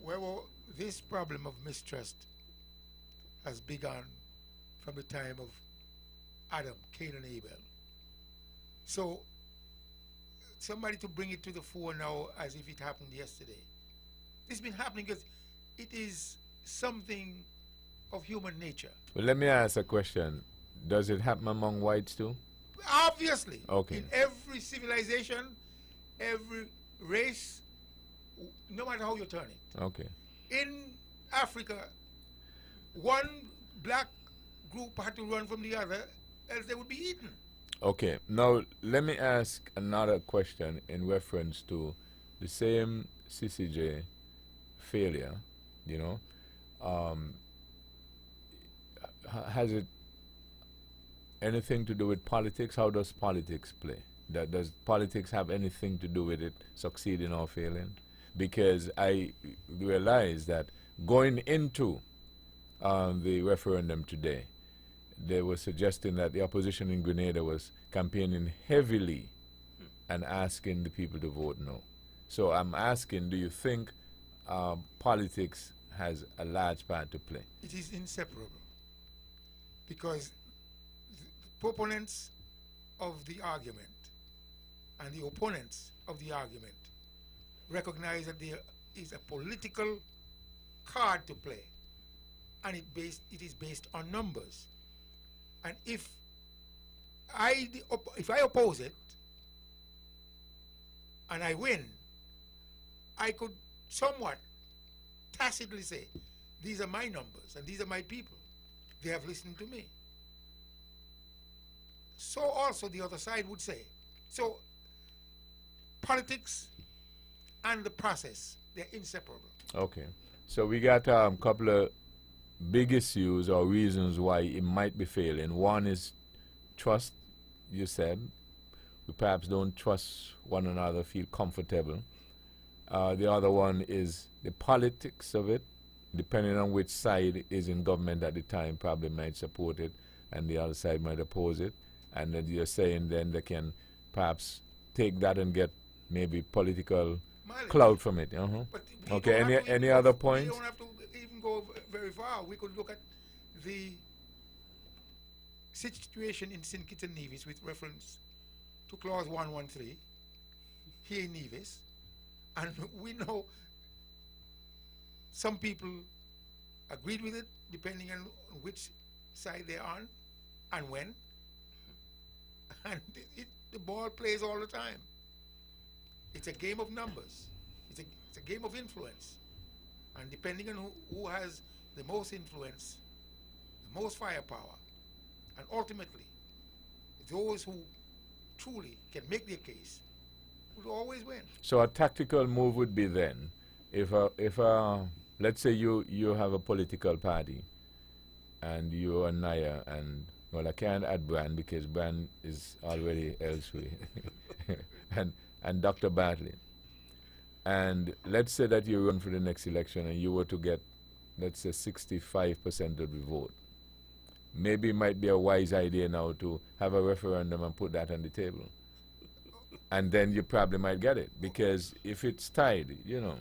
Well, this problem of mistrust has begun from the time of Adam, Cain and Abel. So somebody to bring it to the fore now as if it happened yesterday. It's been happening because it is something of human nature. Well, let me ask a question. Does it happen among whites too? Obviously. Okay. In every civilization, every race, no matter how you turn it. Okay. In Africa, one black group had to run from the other, else they would be eaten. Okay. Now, let me ask another question in reference to the same CCJ failure, you know. Has it anything to do with politics? How does politics play? Does politics have anything to do with it succeeding or failing? Because I realize that going into the referendum today, they were suggesting that the opposition in Grenada was campaigning heavily and asking the people to vote no. So I'm asking, do you think politics has a large part to play? It is inseparable, because the proponents of the argument and the opponents of the argument recognize that there is a political card to play, and it is based on numbers. And if I oppose it and I win, I could somewhat tacitly say, these are my numbers and these are my people. They have listened to me. So also the other side would say. So politics and the process, they're inseparable. Okay. So we got a couple of big issues or reasons why it might be failing. One is trust, you said. We perhaps don't trust one another, feel comfortable. The other one is the politics of it. Depending on which side is in government at the time, probably might support it, and the other side might oppose it. And then you're saying then they can perhaps take that and get maybe political clout from it. Okay, any other points? We don't have to even go very far. We could look at the situation in St. Kitts and Nevis with reference to Clause 113 here in Nevis. And we know some people agreed with it, depending on which side they're on and when. And the ball plays all the time. It's a game of numbers. It's a game of influence. And depending on who has the most influence, the most firepower, and ultimately, those who truly can make their case will always win. So a tactical move would be then, if let's say you have a political party, and you and Naya, and well, I can't add Brand because Brand is already elsewhere, and Dr. Bartlett. And let's say that you run for the next election and you were to get, let's say, 65% of the vote. Maybe it might be a wise idea now to have a referendum and put that on the table. And then you probably might get it, because if it's tied, you know,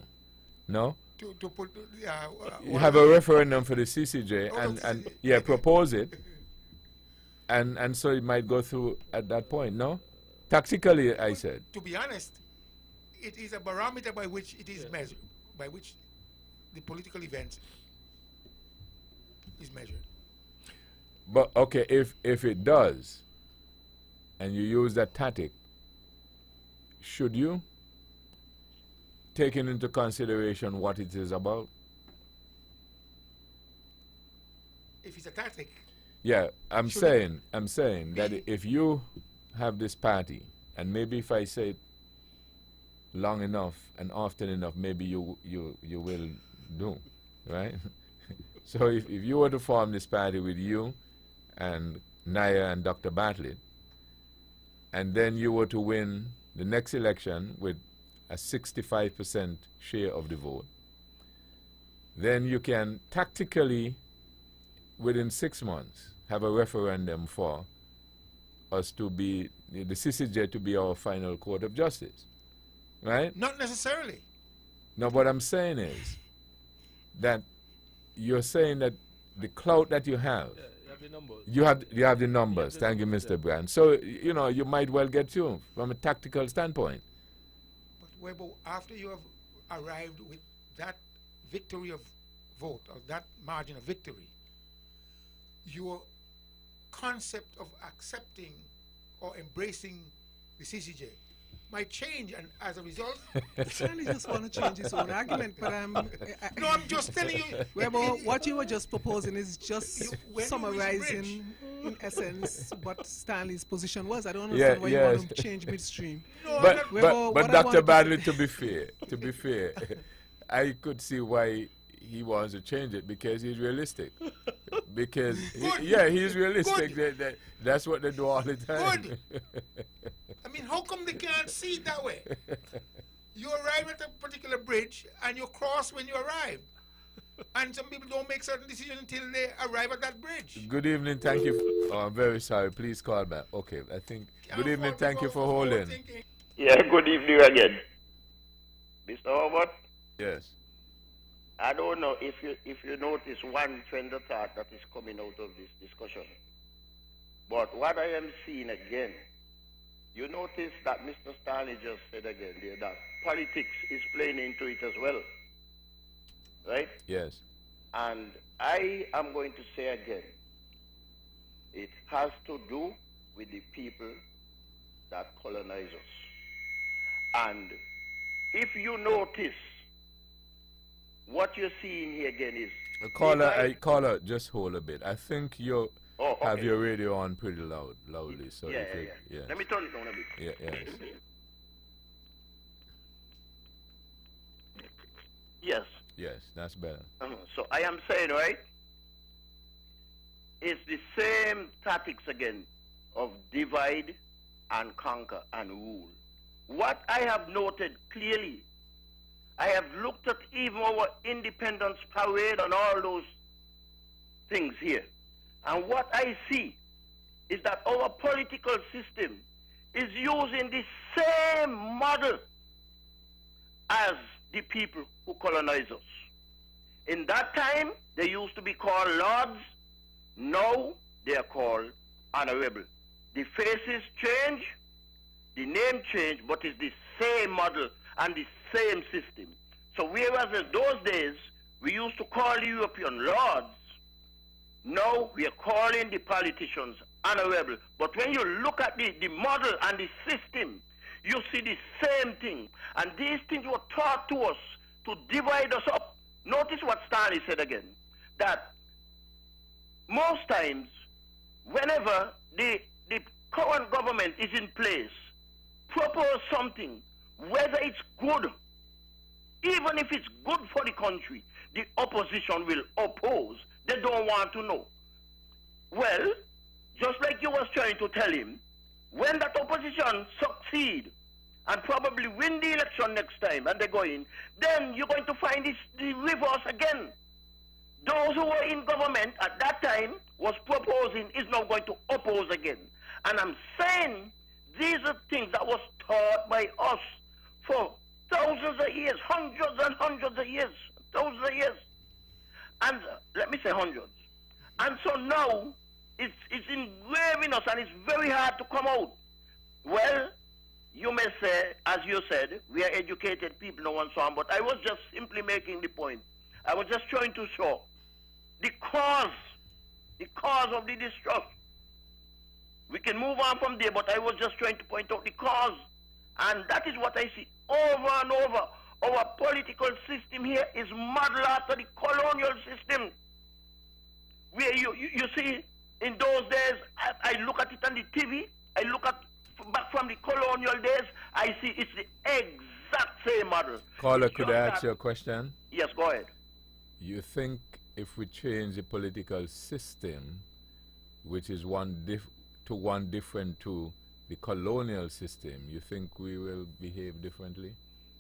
no? To put, you have a referendum for the CCJ and propose it, and so it might go through at that point, no? Tactically, I said. To be honest, it is a barometer by which it is measured, by which the political event is measured. But okay, if it does, and you use that tactic, should you, taking into consideration what it is about? If it's a tactic. Yeah, I'm saying that if you have this party, and maybe if I say it long enough and often enough, maybe you will do, right? So if you were to form this party with you and Naya and Dr. Bartlett, and then you were to win the next election with a 65% share of the vote, then you can tactically, within 6 months, have a referendum for us to be, the CCJ to be our final court of justice, right? Not necessarily. No, what I'm saying is that you're saying that the clout that you have have the numbers. You have the numbers. Thank you, Mr. Brand. So, you know, you might well get through from a tactical standpoint. But Webo, after you have arrived with that victory of vote, or that margin of victory, your concept of accepting or embracing the CCJ might change, and as a result, Stanley just want to change his own argument, but no, I'm just telling you. Webo, what you were just proposing is just summarizing, in essence, what Stanley's position was. I don't understand why you want to change midstream. No, but Dr. Badley, to be fair, I could see why he wants to change it, because he's realistic. Because he's realistic. That's what they do all the time. Good. I mean, how come they can't see it that way? You arrive at a particular bridge and you cross when you arrive. And some people don't make certain decisions until they arrive at that bridge. Good evening, thank you. I'm very sorry, please call back. Okay, I think. Good evening, thank you for holding. Yeah, good evening again. Mr. Howard? Yes. I don't know if you notice one trend of thought that is coming out of this discussion. But what I am seeing again, you notice that Mr. Stanley just said again there that politics is playing into it as well. Right? Yes. And I am going to say again, it has to do with the people that colonize us. And if you notice, what you're seeing here again is... Caller, just hold a bit. I think you have your radio on pretty loudly. So yeah. Let me turn it on a bit. Yes. Yes, that's better. So I am saying, right, it's the same tactics again of divide and conquer and rule. What I have noted clearly, I have looked at even our independence parade and all those things here. And what I see is that our political system is using the same model as the people who colonize us. In that time, they used to be called lords. Now, they are called honorable. The faces change, the name change, but it's the same model and the same system. So whereas in those days, we used to call the European lords, now we are calling the politicians honorable. But when you look at the model and the system, you see the same thing. And these things were taught to us to divide us up. Notice what Stanley said again, that most times, whenever the current government is in place, propose something, whether it's good, even if it's good for the country, the opposition will oppose. They don't want to know. Well, just like you was trying to tell him, when that opposition succeed and probably win the election next time and they go in, then you're going to find the reverse again. Those who were in government at that time was proposing is now going to oppose again. And I'm saying these are things that was taught by us for thousands of years, hundreds and hundreds of years, thousands of years. And let me say hundreds. And so now it's engraved in us and it's very hard to come out. Well, you may say, as you said, we are educated people, no one so on, but I was just simply making the point. I was just trying to show the cause of the distrust. We can move on from there, but I was just trying to point out the cause. And that is what I see over and over. Our political system here is modeled after the colonial system. Where you see, in those days, I look at it on the TV, I look at back from the colonial days, I see it's the exact same model. Caller, could I ask you a question? Yes, go ahead. You think if we change the political system, which is one different to the colonial system, you think we will behave differently?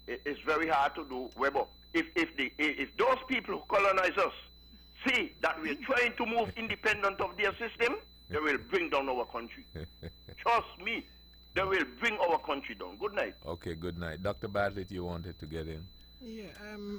It's very hard to do, Weber. If those people who colonize us see that we're trying to move independent of their system, they will bring down our country. Trust me, they will bring our country down. Good night. Okay, good night. Dr. Bartlett, you wanted to get in? Yeah,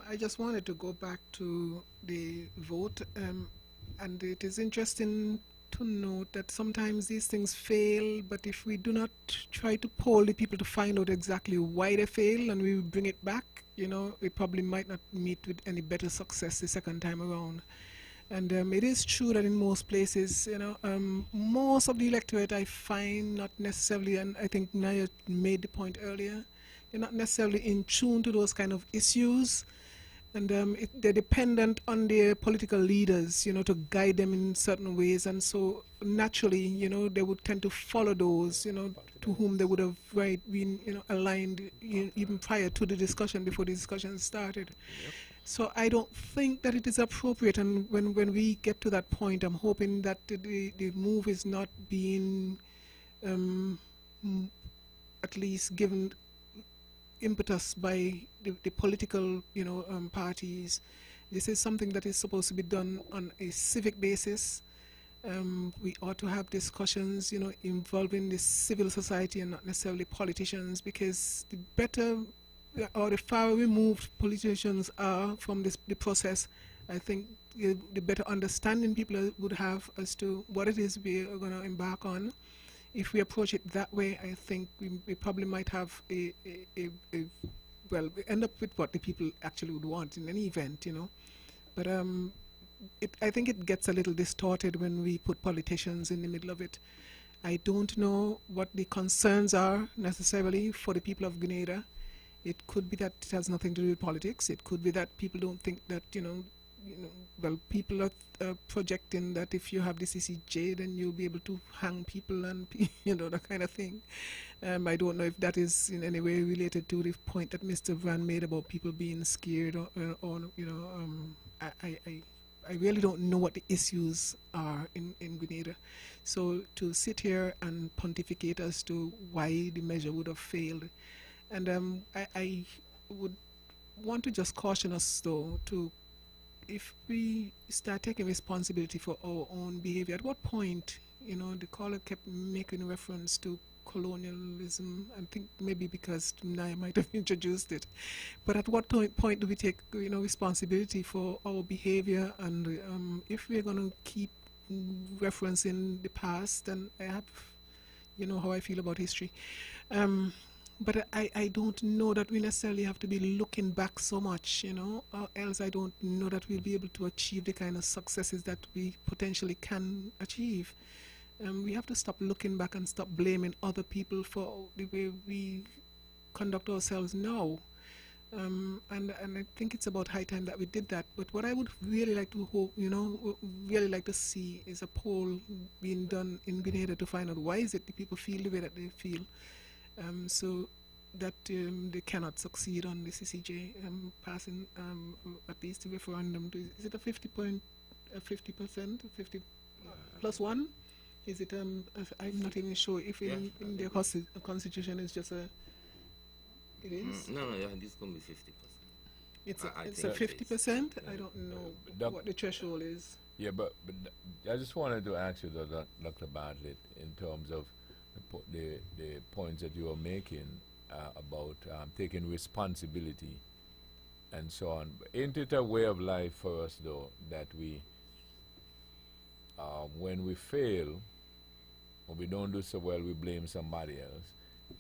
I just wanted to go back to the vote, and it is interesting to note that sometimes these things fail, but if we do not try to poll the people to find out exactly why they fail and we bring it back, we probably might not meet with any better success the second time around. And it is true that in most places, most of the electorate I find not necessarily, and I think Naya made the point earlier, they're not necessarily in tune to those kind of issues. And they're dependent on their political leaders, to guide them in certain ways. And so naturally, they would tend to follow those, to whom they would have been, aligned even prior to the discussion, before the discussion started. Yep. So I don't think that it is appropriate. And when we get to that point, I'm hoping that the move is not being at least given impetus by the political, parties. This is something that is supposed to be done on a civic basis. We ought to have discussions, involving the civil society and not necessarily politicians, because the better or the far removed politicians are from the process, I think the better understanding people would have as to what it is we are going to embark on. If we approach it that way, I think we probably might have well, we end up with what the people actually would want in any event, But I think it gets a little distorted when we put politicians in the middle of it. I don't know what the concerns are necessarily for the people of Grenada. It could be that it has nothing to do with politics. It could be that people don't think that, well, people are projecting that if you have the CCJ, then you'll be able to hang people and, that kind of thing. I don't know if that is in any way related to the point that Mr. Van made about people being scared or I really don't know what the issues are in Grenada. So to sit here and pontificate as to why the measure would have failed. And I would want to just caution us, though, if we start taking responsibility for our own behavior, at what point, the caller kept making reference to colonialism, I think maybe because Naya might have introduced it, but at what point do we take, responsibility for our behavior? And if we're going to keep referencing the past, then I have, how I feel about history. But I don't know that we necessarily have to be looking back so much, or else I don't know that we'll be able to achieve the kind of successes that we potentially can achieve. We have to stop looking back and stop blaming other people for the way we conduct ourselves now. And I think it's about high time that we did that. But what I would really like to hope, really like to see is a poll being done in Grenada to find out why is it the people feel the way that they feel. So that they cannot succeed on the CCJ passing at least a referendum. Is it a 50%, 50 plus one? Is it? I'm not even sure if in their constitution it's just a. It is. No, this is going to be 50%. It's a 50%. I don't know what the threshold is. Yeah, but I just wanted to ask you, Dr. Bartlett, in terms of the points that you were making about taking responsibility and so on. Ain't it a way of life for us, though, that we, when we fail, or we don't do so well, we blame somebody else,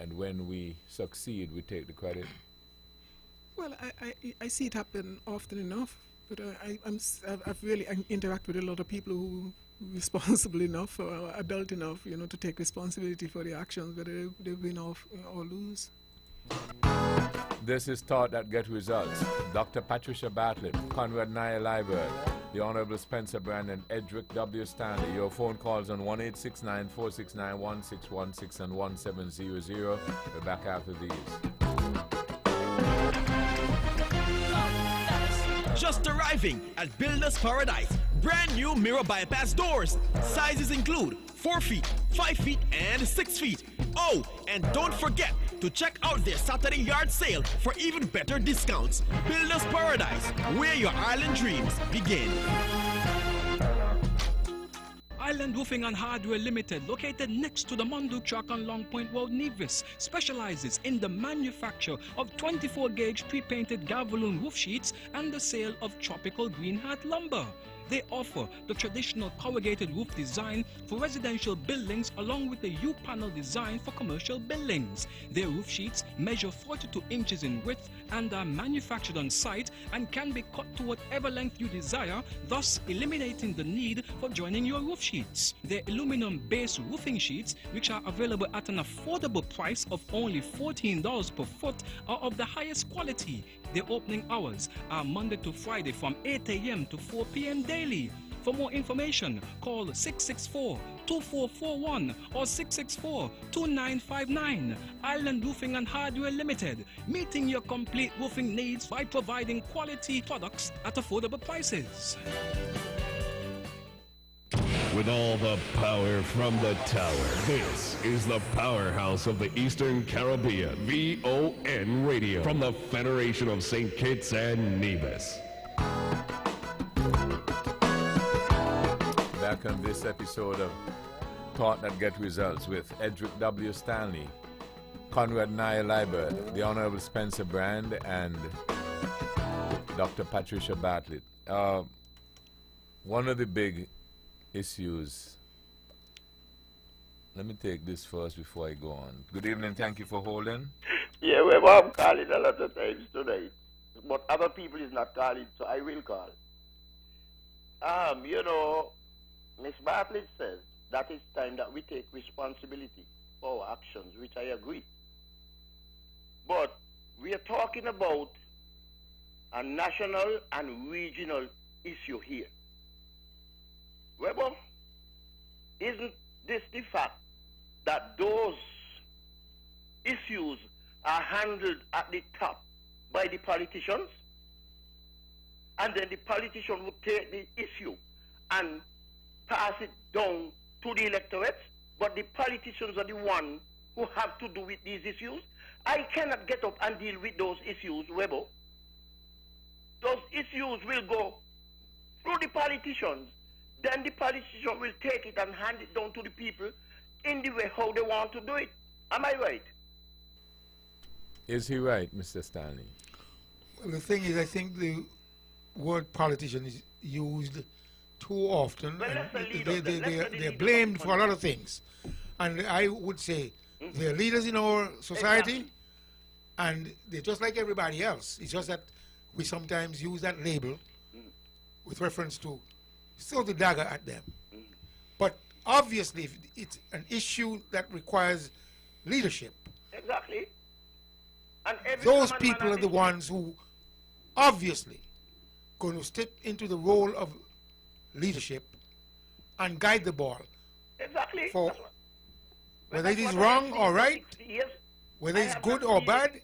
and when we succeed, we take the credit? Well, I see it happen often enough, but I've really interacted with a lot of people who responsible enough or adult enough, to take responsibility for their actions, whether they win or lose. This is Thought That Get Results. Dr. Patricia Bartlett, Conrad Naya Liebert, the Honorable Spencer Brandon, Edric W. Stanley. Your phone calls on 1-869-469-1616 and 1700. We're back after these. Just arriving at Builders Paradise. Brand new mirror bypass doors. Sizes include 4 feet, 5 feet, and 6 feet. Oh, and don't forget to check out their Saturday yard sale for even better discounts. Builders Paradise, where your island dreams begin. Island Roofing and Hardware Limited, located next to the Mondo Truck on Long Point Road, Nevis, specializes in the manufacture of 24-gauge pre-painted Galvalume roof sheets and the sale of tropical green hat lumber. They offer the traditional corrugated roof design for residential buildings along with the U-panel design for commercial buildings. Their roof sheets measure 42 inches in width and are manufactured on site and can be cut to whatever length you desire, thus eliminating the need for joining your roof sheets. Their aluminum-based roofing sheets, which are available at an affordable price of only $14 per foot, are of the highest quality. Their opening hours are Monday to Friday from 8 a.m. to 4 p.m. daily. For more information, call 664-2441 or 664-2959. Island Roofing and Hardware Limited, meeting your complete roofing needs by providing quality products at affordable prices. With all the power from the tower, this is the powerhouse of the Eastern Caribbean, VON Radio, from the Federation of St. Kitts and Nevis. Back on this episode of Thought That Get Results with Edric W. Stanley, Conrad Nye Liebert, the Honorable Spencer Brand, and Dr. Patricia Bartlett. One of the big issues. Let me take this first before I go on. Good evening, thank you for holding. Yeah, well, I'm calling a lot of times today, but other people is not calling, so I will call. You know, Ms. Bartlett says that it's time that we take responsibility for our actions, which I agree. But we are talking about a national and regional issue here. Weber, isn't this the fact that those issues are handled at the top by the politicians? And then the politician would take the issue and pass it down to the electorate, but the politicians are the ones who have to do with these issues. I cannot get up and deal with those issues, Weber. Those issues will go through the politicians. Then the politician will take it and hand it down to the people in the way how they want to do it. Am I right? Is he right, Mr. Stanley? Well, the thing is, I think the word politician is used too often. Well, they're blamed for a lot of things. And I would say they're leaders in our society, and they're just like everybody else. It's just that we sometimes use that label with reference to throw the dagger at them. But obviously, if it's an issue that requires leadership. Exactly. And those people are the ones who obviously going to step into the role of leadership and guide the ball. Exactly. For whether it is wrong or right, whether it's good or bad,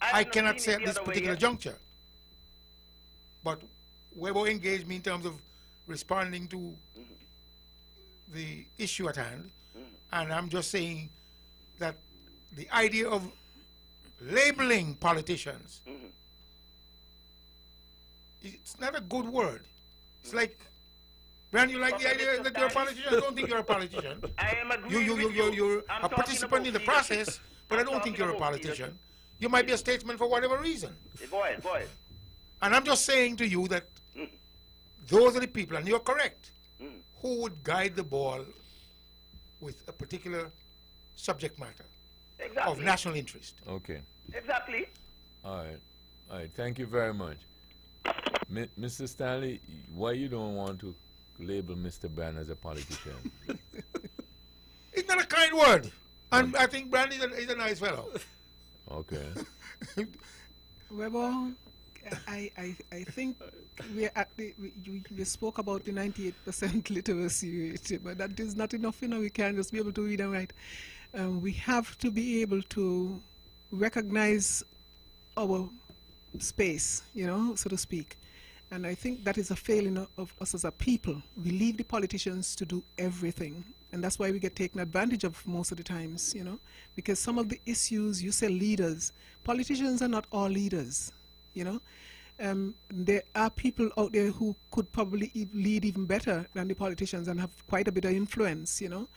I cannot say at this particular juncture. But Weber engaged me in terms of responding to the issue at hand, and I'm just saying that the idea of labeling politicians, it's not a good word. It's like, Brand, you like the idea that you're a politician? I don't think you're a politician. I am agreeing with you. You're a participant in the process, but I don't think you're a politician. You might be a statesman for whatever reason. Go ahead, go ahead. And I'm just saying to you that those are the people, and you're correct, who would guide the ball with a particular subject matter of national interest. Okay. Exactly. All right. All right. Thank you very much. Mr. Stanley, why you don't want to label Mr. Brand as a politician? It's not a kind word. And I think Brand is a nice fellow. Okay. Weber, I think we're at we spoke about the 98% literacy rate, but that is not enough. You know, we can't just be able to read and write. We have to be able to recognize our space, you know, so to speak. And I think that is a failing of us as a people. We leave the politicians to do everything. And that's why we get taken advantage of most of the times, you know, because some of the issues, you say leaders, politicians are not all leaders, you know. There are people out there who could probably lead even better than the politicians and have quite a bit of influence, you know.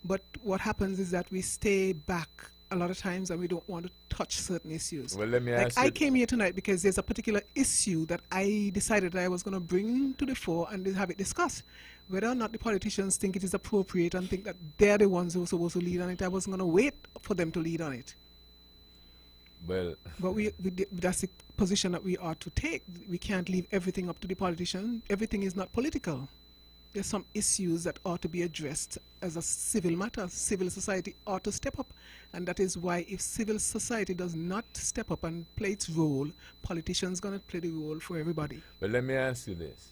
But what happens is that we stay back a lot of times and we don't want to touch certain issues. Well, let me like ask I you. came here tonight because there's a particular issue that I decided that I was going to bring to the fore and have it discussed. Whether or not the politicians think it is appropriate and think that they're the ones who are supposed to lead on it, I wasn't going to wait for them to lead on it. Well, but that's the position that we are to take. We can't leave everything up to the politician. Everything is not political. There's some issues that ought to be addressed as a civil matter. Civil society ought to step up. And that is why if civil society does not step up and play its role, politicians going to play the role for everybody. But let me ask you this.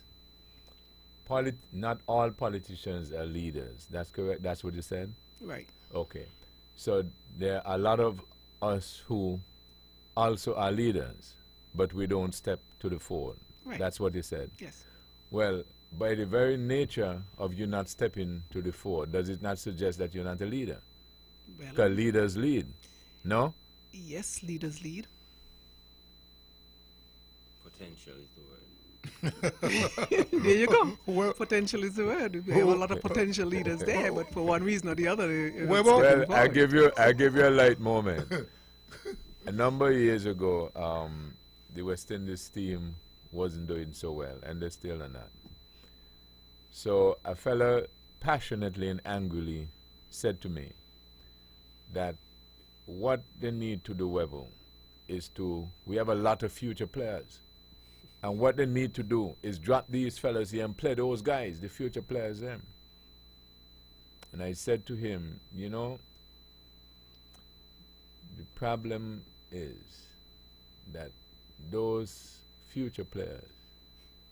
Not all politicians are leaders. That's correct? That's what you said? Right. Okay. So there are a lot of us who also are leaders, but we don't step to the fore. Right. That's what you said? Yes. Well, by the very nature of you not stepping to the fore, does it not suggest that you're not a leader? Well, Because leaders lead, no? Yes, leaders lead. Potential is the word. There you go. Well, potential is the word. We have a lot of potential leaders there, but for one reason or the other. Well, I give you a light moment. A number of years ago, the West Indies team wasn't doing so well, and they still are not. So a fellow passionately and angrily said to me that what they need to do, Webber, is we have a lot of future players. And what they need to do is drop these fellas here and play those guys, the future players, them. And I said to him, you know, the problem is that those future players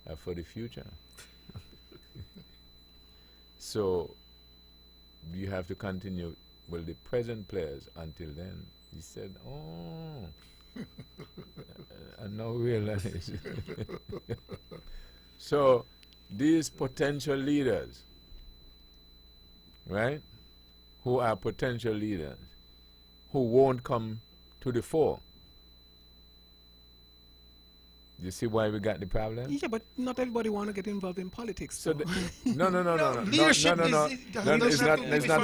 are for the future. So you have to continue with the present players until then. He said, oh, I now realize. So these potential leaders, right, who are potential leaders, who won't come to the fore. You see why we got the problem? Yeah, but not everybody want to get involved in politics. So it's not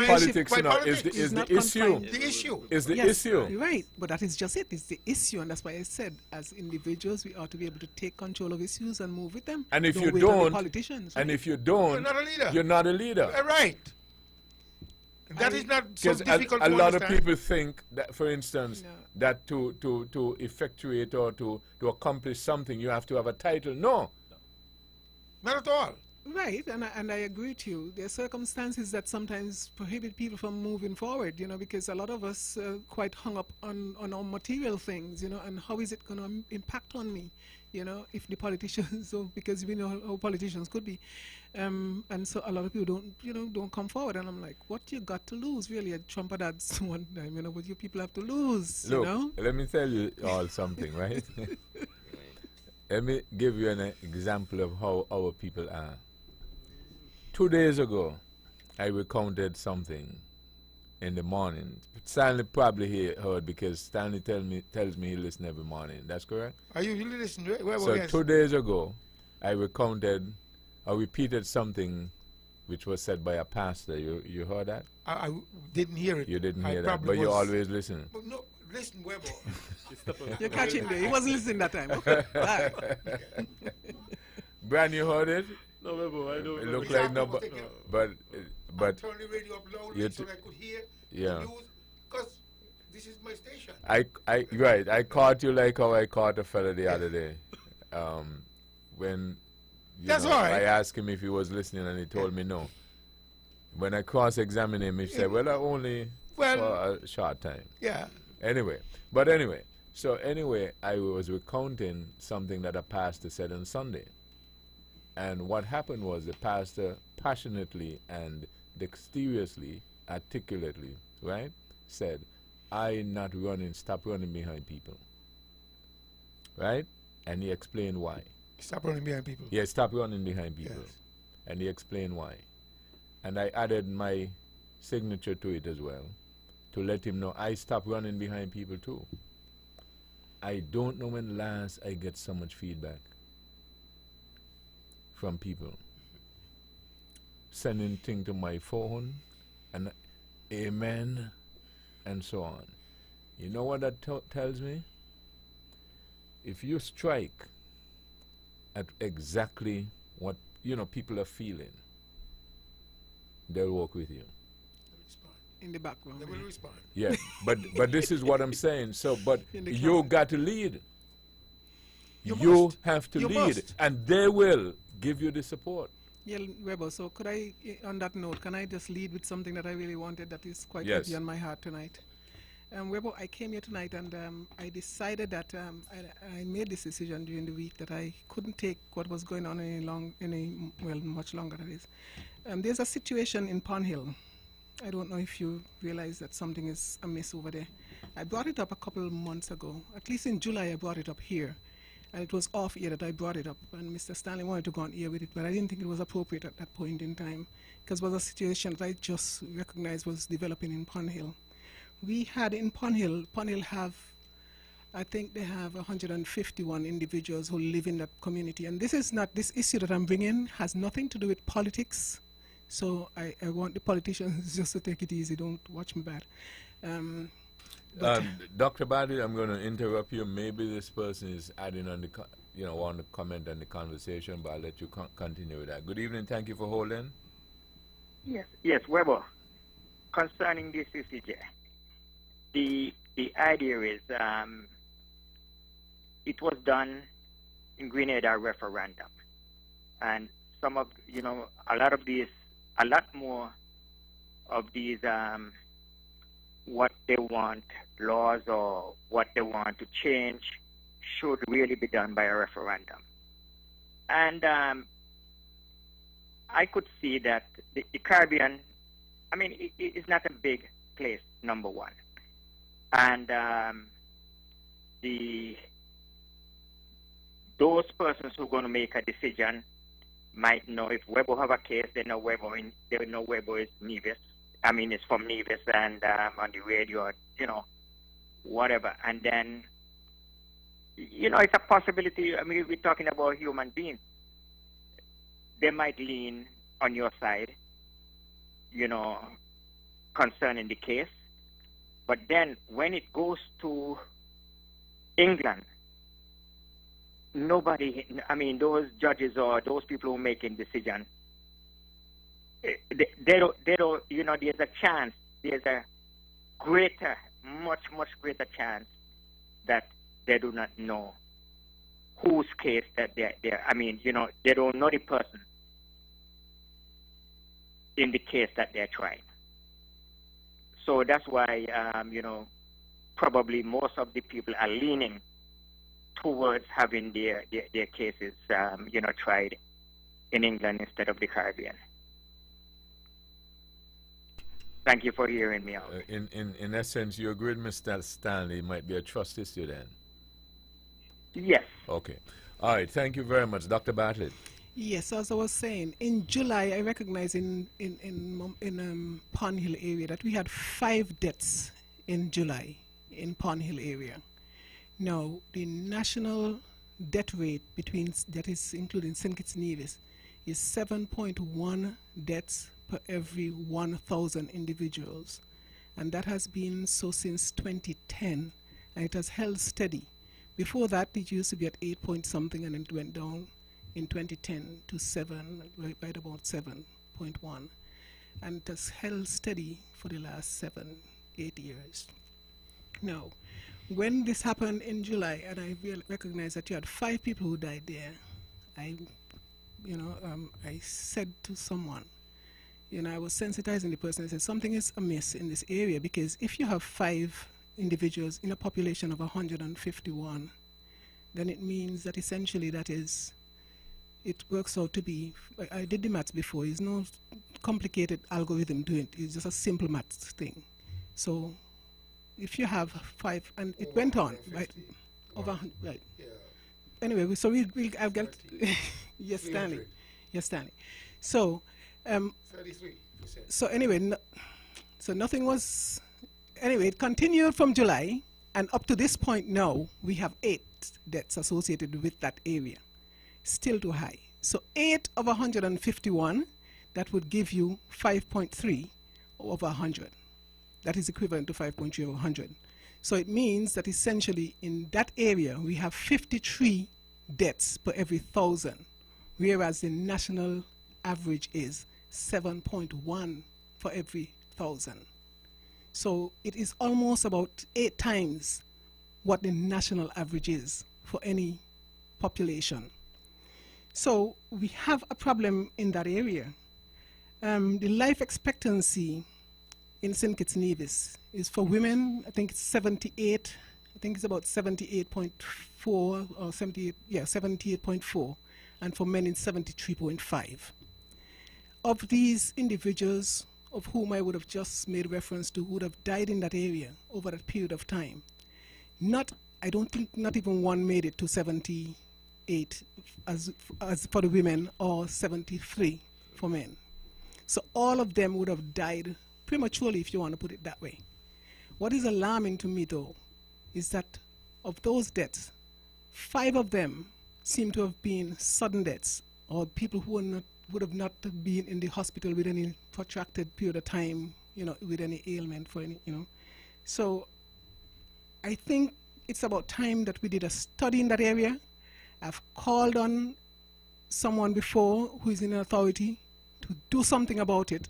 politics. It's the issue. The issue. It's the yes, issue. Right, but that is just it. It's the issue, and that's why I said, as individuals, we ought to be able to take control of issues and move with them. And if you wait on the don't, politicians, and right? if you don't, you're not a leader. You're not a leader. Right. That is not so difficult a to lot understand. of people think that, for instance, that to effectuate or to accomplish something, you have to have a title. No. Not at all. Right, and I agree with you. There are circumstances that sometimes prohibit people from moving forward, you know, because a lot of us are quite hung up on our material things, you know, and how is it going to impact on me, you know, if the politicians, so because we know how politicians could be. And so a lot of people don't come forward, and I'm like, what you got to lose, really? Trump had one time, you know, what you people have to lose, Look, you know? let me tell you all something, right? Let me give you an example of how our people are. 2 days ago, I recounted something in the morning. Stanley probably heard because Stanley tells me he listens every morning. That's correct? I usually listen. So 2 days ago, I repeated something which was said by a pastor. You heard that? I didn't hear it. You didn't hear that, but you always listen. No, listen, Webber. You're catching there. He wasn't listening that time. Okay. Bye. Brian, you heard it? No, Webber, I don't. It looked like no, but turn the radio up loudly so I could hear the news, because this is my station. I caught you like how I caught a fella the other day. When That's all right. I asked him if he was listening, and he told me no. When I cross-examined him, he said, "Well, only for a short time." Yeah. Anyway, I was recounting something that a pastor said on Sunday. And what happened was the pastor passionately and dexterously, articulately, right, said, stop running behind people. Right? And he explained why. Stop running behind people. Yeah, stop running behind people. Yes. And he explained why. And I added my signature to it as well, to let him know I stop running behind people too. I don't know when last I get so much feedback from people. Sending things to my phone and amen and so on. You know what that tells me? If you strike at exactly what people are feeling, they'll work with you. In the background. They will respond. Yeah, but this is what I'm saying. So, but you got to lead. You have to lead, and they will give you the support. Yeah, Weber, so could I, on that note, can I just lead with something that I really wanted that is quite heavy on my heart tonight? Weber, I came here tonight and I decided that I made this decision during the week that I couldn't take what was going on much longer, that is. There's a situation in Pond Hill. I don't know if you realize that something is amiss over there. I brought it up a couple of months ago. At least in July, I brought it up here. And it was off air that I brought it up. And Mr. Stanley wanted to go on air with it, but I didn't think it was appropriate at that point in time, because it was a situation that I just recognized was developing in Pond Hill. We had in Pond Hill have, I think they have 151 individuals who live in that community. And this issue that I'm bringing has nothing to do with politics. So I want the politicians just to take it easy. Don't watch me bad. Dr. Badi, I'm going to interrupt you. Maybe this person is adding on want to comment on the conversation, but I'll let you continue with that. Good evening. Thank you for holding. Yes, Weber. Concerning this CCJ, the idea is it was done in Grenada referendum, and some of a lot more of these what they want, laws or what they want to change, should really be done by a referendum. And I could see that the Caribbean, I mean, it's not a big place, number one. And those persons who are going to make a decision might know if Weber have a case, they know Weber is Nevis. I mean, it's from Nevis and on the radio, whatever. And then, it's a possibility. I mean, we're talking about human beings. They might lean on your side, concerning the case. But then when it goes to England, nobody, I mean, those judges or those people who are making decisions, they don't, there's a chance, there's a greater, much greater chance that they do not know whose case that they're, I mean, they don't know the person in the case that they're trying. So that's why, probably most of the people are leaning towards having their cases, tried in England instead of the Caribbean. Thank you for hearing me out. In essence, you agree with Mr. Stanley might be a trust issue then? Yes. Okay. All right. Thank you very much. Dr. Bartlett. Yes, as I was saying, in July, I recognize in Pond Hill area that we had 5 deaths in July in Pond Hill area. Now, the national death rate that is including St. Kitts Nevis is 7.1 deaths per every 1,000 individuals. And that has been so since 2010, and it has held steady. Before that, it used to be at 8 point something, and it went down in 2010 to 7, right about 7.1. And it has held steady for the last 7-8 years. Now, when this happened in July, and I recognized that you had 5 people who died there, I said to someone, I was sensitizing the person. I said, something is amiss in this area, because if you have 5 individuals in a population of 151, then it means that essentially it works out to be, I did the maths before, it's no complicated algorithm doing it, it's just a simple maths thing. So if you have 5, and it went on, right? Over, right. Yeah. Anyway, so I'll get, yes, Stanley. Yes, Stanley. So, 33%. So anyway, so nothing was, anyway, it continued from July, and up to this point now, we have 8 deaths associated with that area. Still too high. So 8 of 151, that would give you 5.3 over 100. That is equivalent to 5.3 over 100. So it means that essentially in that area we have 53 deaths per every 1,000, whereas the national average is 7.1 for every 1,000. So it is almost about 8 times what the national average is for any population. So we have a problem in that area. The life expectancy in St. Kitts Nevis is for women, I think it's 78, I think it's about 78.4 or 78, yeah, 78.4, and for men it's 73.5. Of these individuals of whom I would have just made reference to who would have died in that area over that period of time, I don't think not even one made it to 78 as for the women, or 73 for men. So all of them would have died prematurely, if you want to put it that way. What is alarming to me, though, is that of those deaths, 5 of them seem to have been sudden deaths, or people who would have not been in the hospital with any protracted period of time, with any ailment for any, So I think it's about time that we did a study in that area. I've called on someone before who is in authority to do something about it.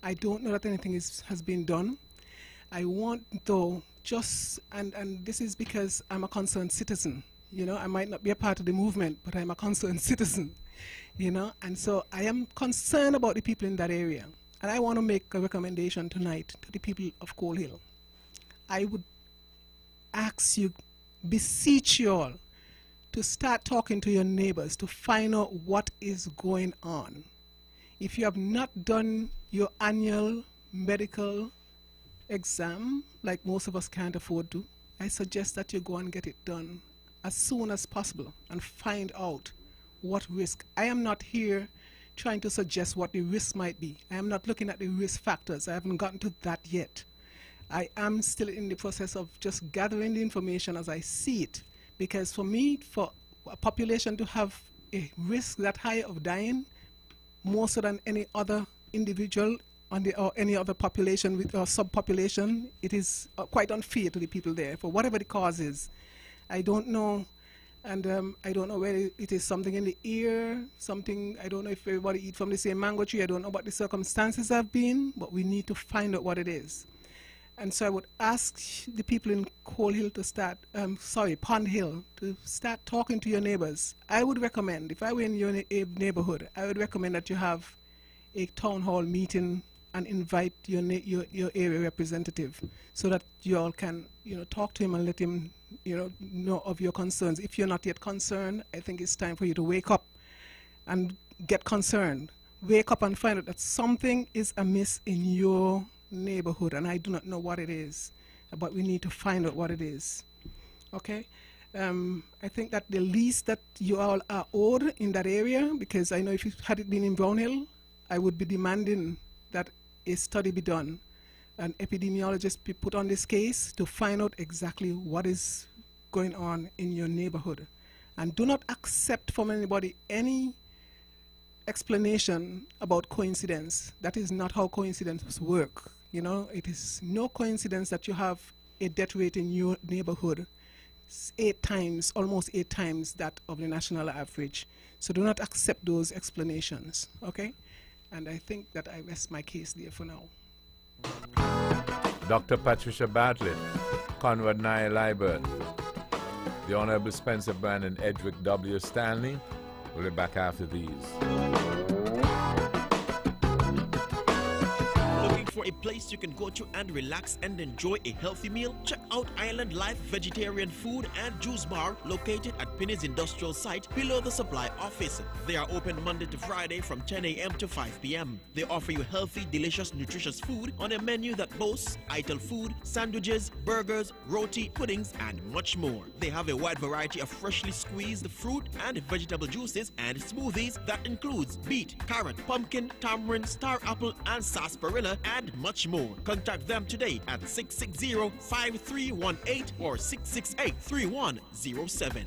I don't know that anything has been done. I want, though, and this is because I'm a concerned citizen. I might not be a part of the movement, but I'm a concerned citizen, and so I am concerned about the people in that area. And I want to make a recommendation tonight to the people of Coal Hill. I would ask you, beseech you all, to start talking to your neighbors to find out what is going on. If you have not done your annual medical exam, like most of us can't afford to, I suggest that you go and get it done as soon as possible and find out what risk. I am not here trying to suggest what the risk might be. I am not looking at the risk factors. I haven't gotten to that yet. I am still in the process of just gathering the information as I see it, because for me, for a population to have a risk that high of dying, more so than any other individual or any other population or subpopulation, it is quite unfair to the people there, for whatever the cause is. I don't know, and I don't know whether it is something in the ear, I don't know if everybody eat from the same mango tree, I don't know what the circumstances have been, but we need to find out what it is. And so I would ask the people in Coal Hill to start, Pond Hill, to start talking to your neighbors. I would recommend, if I were in your neighborhood, I would recommend that you have a town hall meeting and invite your area representative, so that you all can, talk to him and let him, know of your concerns. If you're not yet concerned, I think it's time for you to wake up and get concerned. Wake up and find out that something is amiss in your neighborhood, and I do not know what it is, but we need to find out what it is. Okay? I think that the least that you all are owed in that area, because I know if had it been in Brown Hill, I would be demanding that a study be done, an epidemiologist be put on this case to find out exactly what is going on in your neighborhood. And do not accept from anybody any explanation about coincidence. That is not how coincidences work. It is no coincidence that you have a death rate in your neighborhood 8 times, almost 8 times that of the national average. So do not accept those explanations, okay? And I think that I rest my case there for now. Dr. Patricia Bartlett, Conrad Nye Liebert, the Honorable Spencer Brand and Edric W. Stanley. We'll be back after these. For a place you can go to and relax and enjoy a healthy meal, check out Island Life Vegetarian Food and Juice Bar, located at Pinny's Industrial Site below the supply office. They are open Monday to Friday from 10 a.m. to 5 p.m. They offer you healthy, delicious, nutritious food on a menu that boasts Ital food, sandwiches, burgers, roti, puddings, and much more. They have a wide variety of freshly squeezed fruit and vegetable juices and smoothies that includes beet, carrot, pumpkin, tamarind, star apple, and sarsaparilla, and much more. Contact them today at 660-5318 or 668-3107.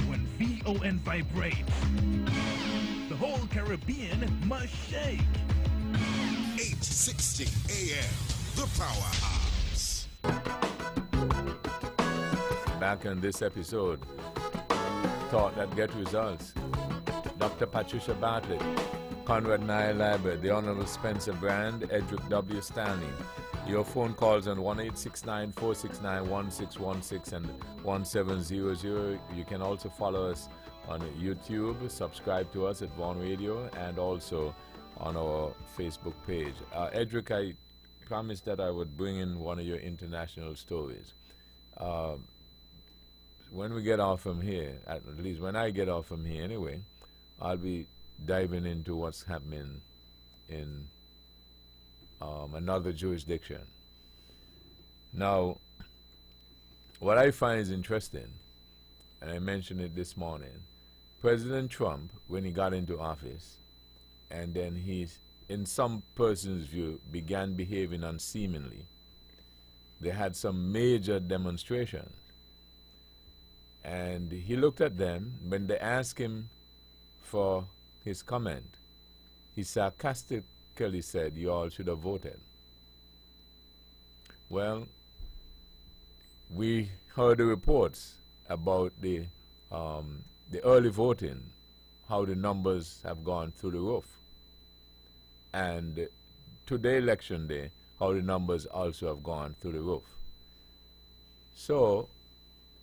When VON vibrates, the whole Caribbean must shake. 860 AM, the Powerhouse. Back in this episode, Thought That Get Results. Dr. Patricia Bartlett, Conrad Nye Library, the Honorable Spencer Brand, Edric W. Stanley. Your phone calls on 1-869-469-1616 and 1700. You can also follow us on YouTube, subscribe to us at Vaughan Radio, and also on our Facebook page. Edric, I promised that I would bring in one of your international stories. When we get off from here, at least when I get off from here anyway, I'll be diving into what's happening in another jurisdiction. Now, what I find is interesting, and I mentioned it this morning, President Trump, when he got into office, and then he, in some person's view, began behaving unseemingly, they had some major demonstrations. And he looked at them. When they asked him for his comment, he sarcastically said, "You all should have voted." Well, we heard the reports about the early voting, how the numbers have gone through the roof. And today, election day, how the numbers also have gone through the roof. So,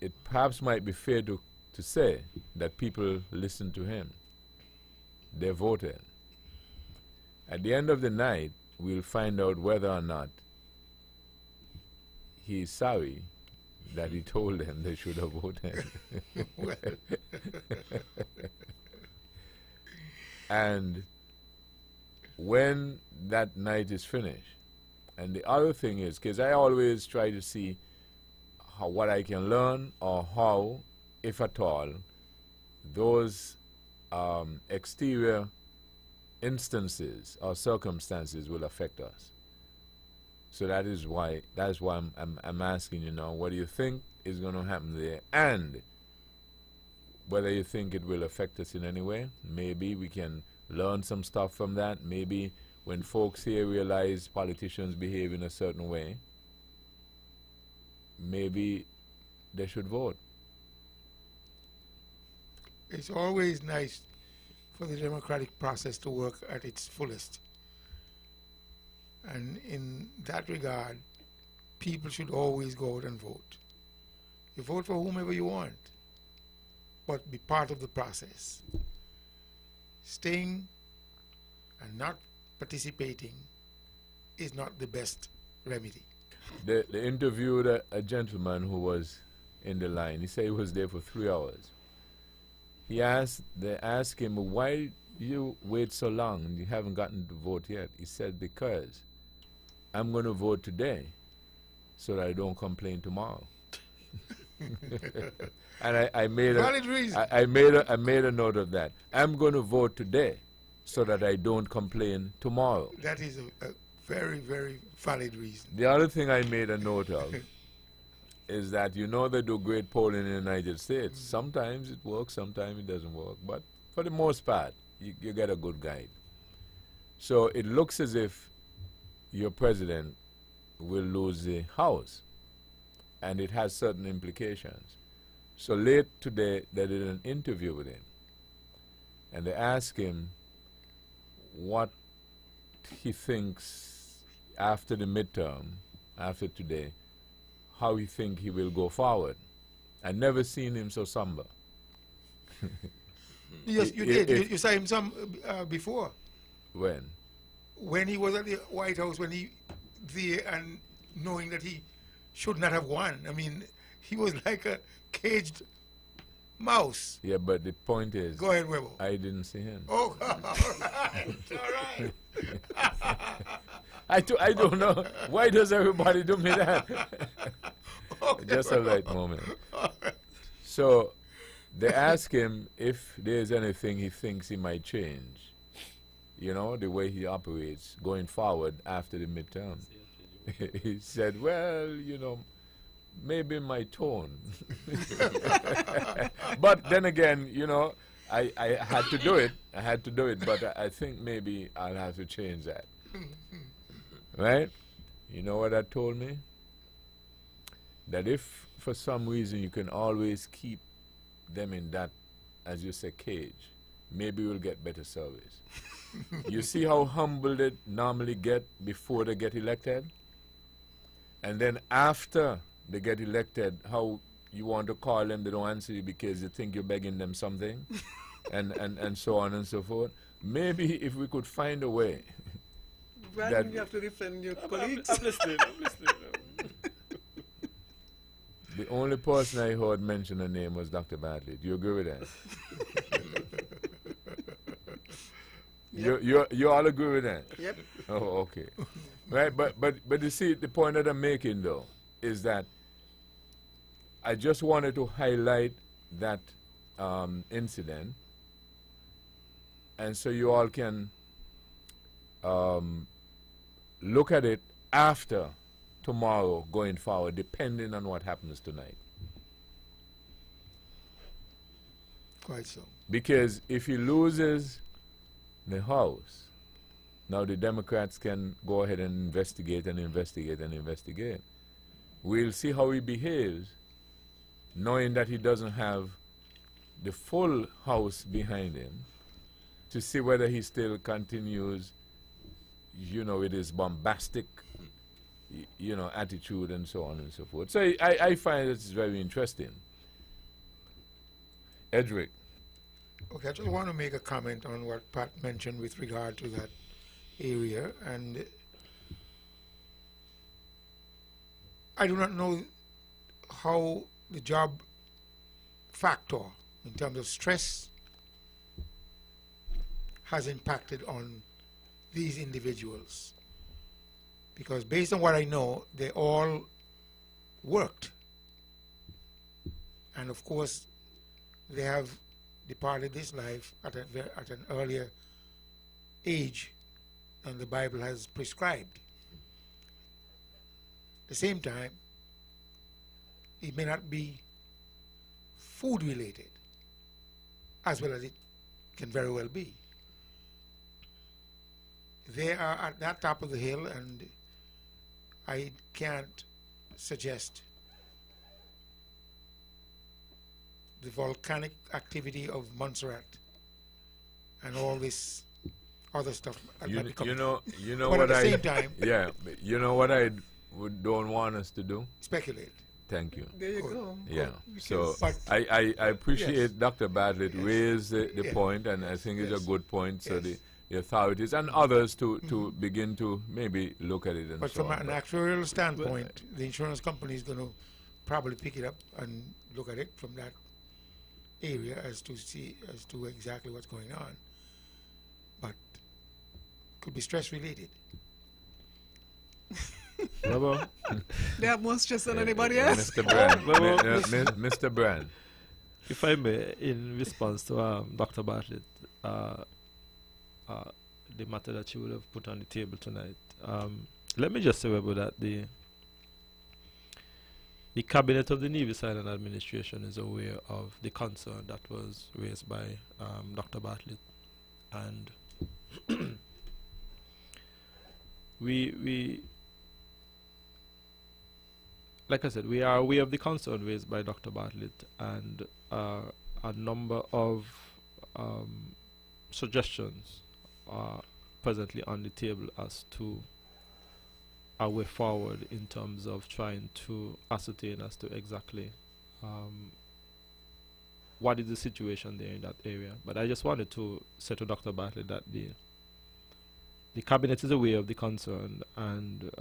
it perhaps might be fair to say that people listened to him. They voted. At the end of the night, we'll find out whether or not he's sorry that he told them they should have voted. And when that night is finished, and the other thing is, because I always try to see what I can learn, or how, if at all, those exterior instances or circumstances will affect us. So that is why I'm asking you now, what do you think is going to happen there, and whether you think it will affect us in any way. Maybe we can learn some stuff from that. Maybe when folks here realize politicians behave in a certain way, maybe they should vote. It's always nice for the democratic process to work at its fullest. And in that regard, people should always go out and vote. You vote for whomever you want, but be part of the process. Staying and not participating is not the best remedy. They interviewed a gentleman who was in the line. He said he was there for 3 hours. They asked him, why you wait so long and you haven't gotten to vote yet? He said, because I'm going to vote today so that I don't complain tomorrow. And I made valid reason. I made a note of that. I'm going to vote today so that I don't complain tomorrow. That is a very, very valid reason. The other thing I made a note of is that, you know, they do great polling in the United States. Sometimes it works, sometimes it doesn't work. But for the most part, you get a good guide. So it looks as if your president will lose the House, and it has certain implications. So late today, they did an interview with him, and they asked him what he thinks after the midterm, after today, how he think he will go forward. I've never seen him so somber. Yes, you did. You saw him before. When? When he was at the White House, when he there and knowing that he should not have won. I mean, he was like a caged mouse. Yeah, but the point is, go ahead, Webo. I didn't see him. Oh, all right. I don't know. Why does everybody do me that? Okay, just a light moment. Right. So they ask him if there's anything he thinks he might change, you know, the way he operates going forward after the midterm. He said, well, you know, maybe my tone. But then again, you know, I had to do it. I had to do it, but I think maybe I'll have to change that. Right? You know what that told me? That if for some reason you can always keep them in that, as you say, cage, maybe we'll get better service. You see how humble they normally get before they get elected? And then after they get elected, how you want to call them, they don't answer you because you think you're begging them something, and so on and so forth. Maybe if we could find a way. Brandon, you have to defend your colleagues. I'm listening. The only person I heard mention her name was Dr. Bartlett. You agree with that? You all agree with that? Yep. Oh, okay. Right, but you see, the point that I'm making, though, is that I just wanted to highlight that incident, and so you all can look at it after tomorrow going forward, depending on what happens tonight. Quite so. Because if he loses the House, now the Democrats can go ahead and investigate and investigate and investigate. We'll see how he behaves, knowing that he doesn't have the full House behind him, to see whether he still continues, you know, with his bombastic, you know, attitude and so on and so forth. So I find this very interesting. Edric. Okay, I just want to make a comment on what Pat mentioned with regard to that area, and I do not know how the job factor in terms of stress has impacted on these individuals, because based on what I know, they all worked, and of course they have departed this life at an earlier age than the Bible has prescribed. At the same time, it may not be food related, as well as it can very well be. They are at that top of the hill, and I can't suggest the volcanic activity of Montserrat and all this other stuff. You know but what at the I same time, yeah, you know what I don't want us to do? speculate. Thank you. There you go. Yeah. So But- I appreciate Yes. Dr. Bartlett raised the Yeah. point, and I think it's Yes. a good point. So Yes. the authorities and others to begin to maybe look at it and But so from on. an actuarial standpoint, the insurance company is going to probably pick it up and look at it from that area as to exactly what's going on. But could be stress related. Bravo. They have more stress than Yeah, anybody yeah, else. Mr. Brand. Well, Mr. Brand. If I may, in response to Dr. Bartlett, the matter that you would have put on the table tonight, let me just say about that the cabinet of the Nevis Island administration is aware of the concern that was raised by Dr. Bartlett, and we like I said, we are aware of the concern raised by Dr. Bartlett, and a number of suggestions are presently on the table as to a way forward in terms of trying to ascertain as to exactly what is the situation there in that area. But I just wanted to say to Dr. Bartlett that the cabinet is aware of the concern, and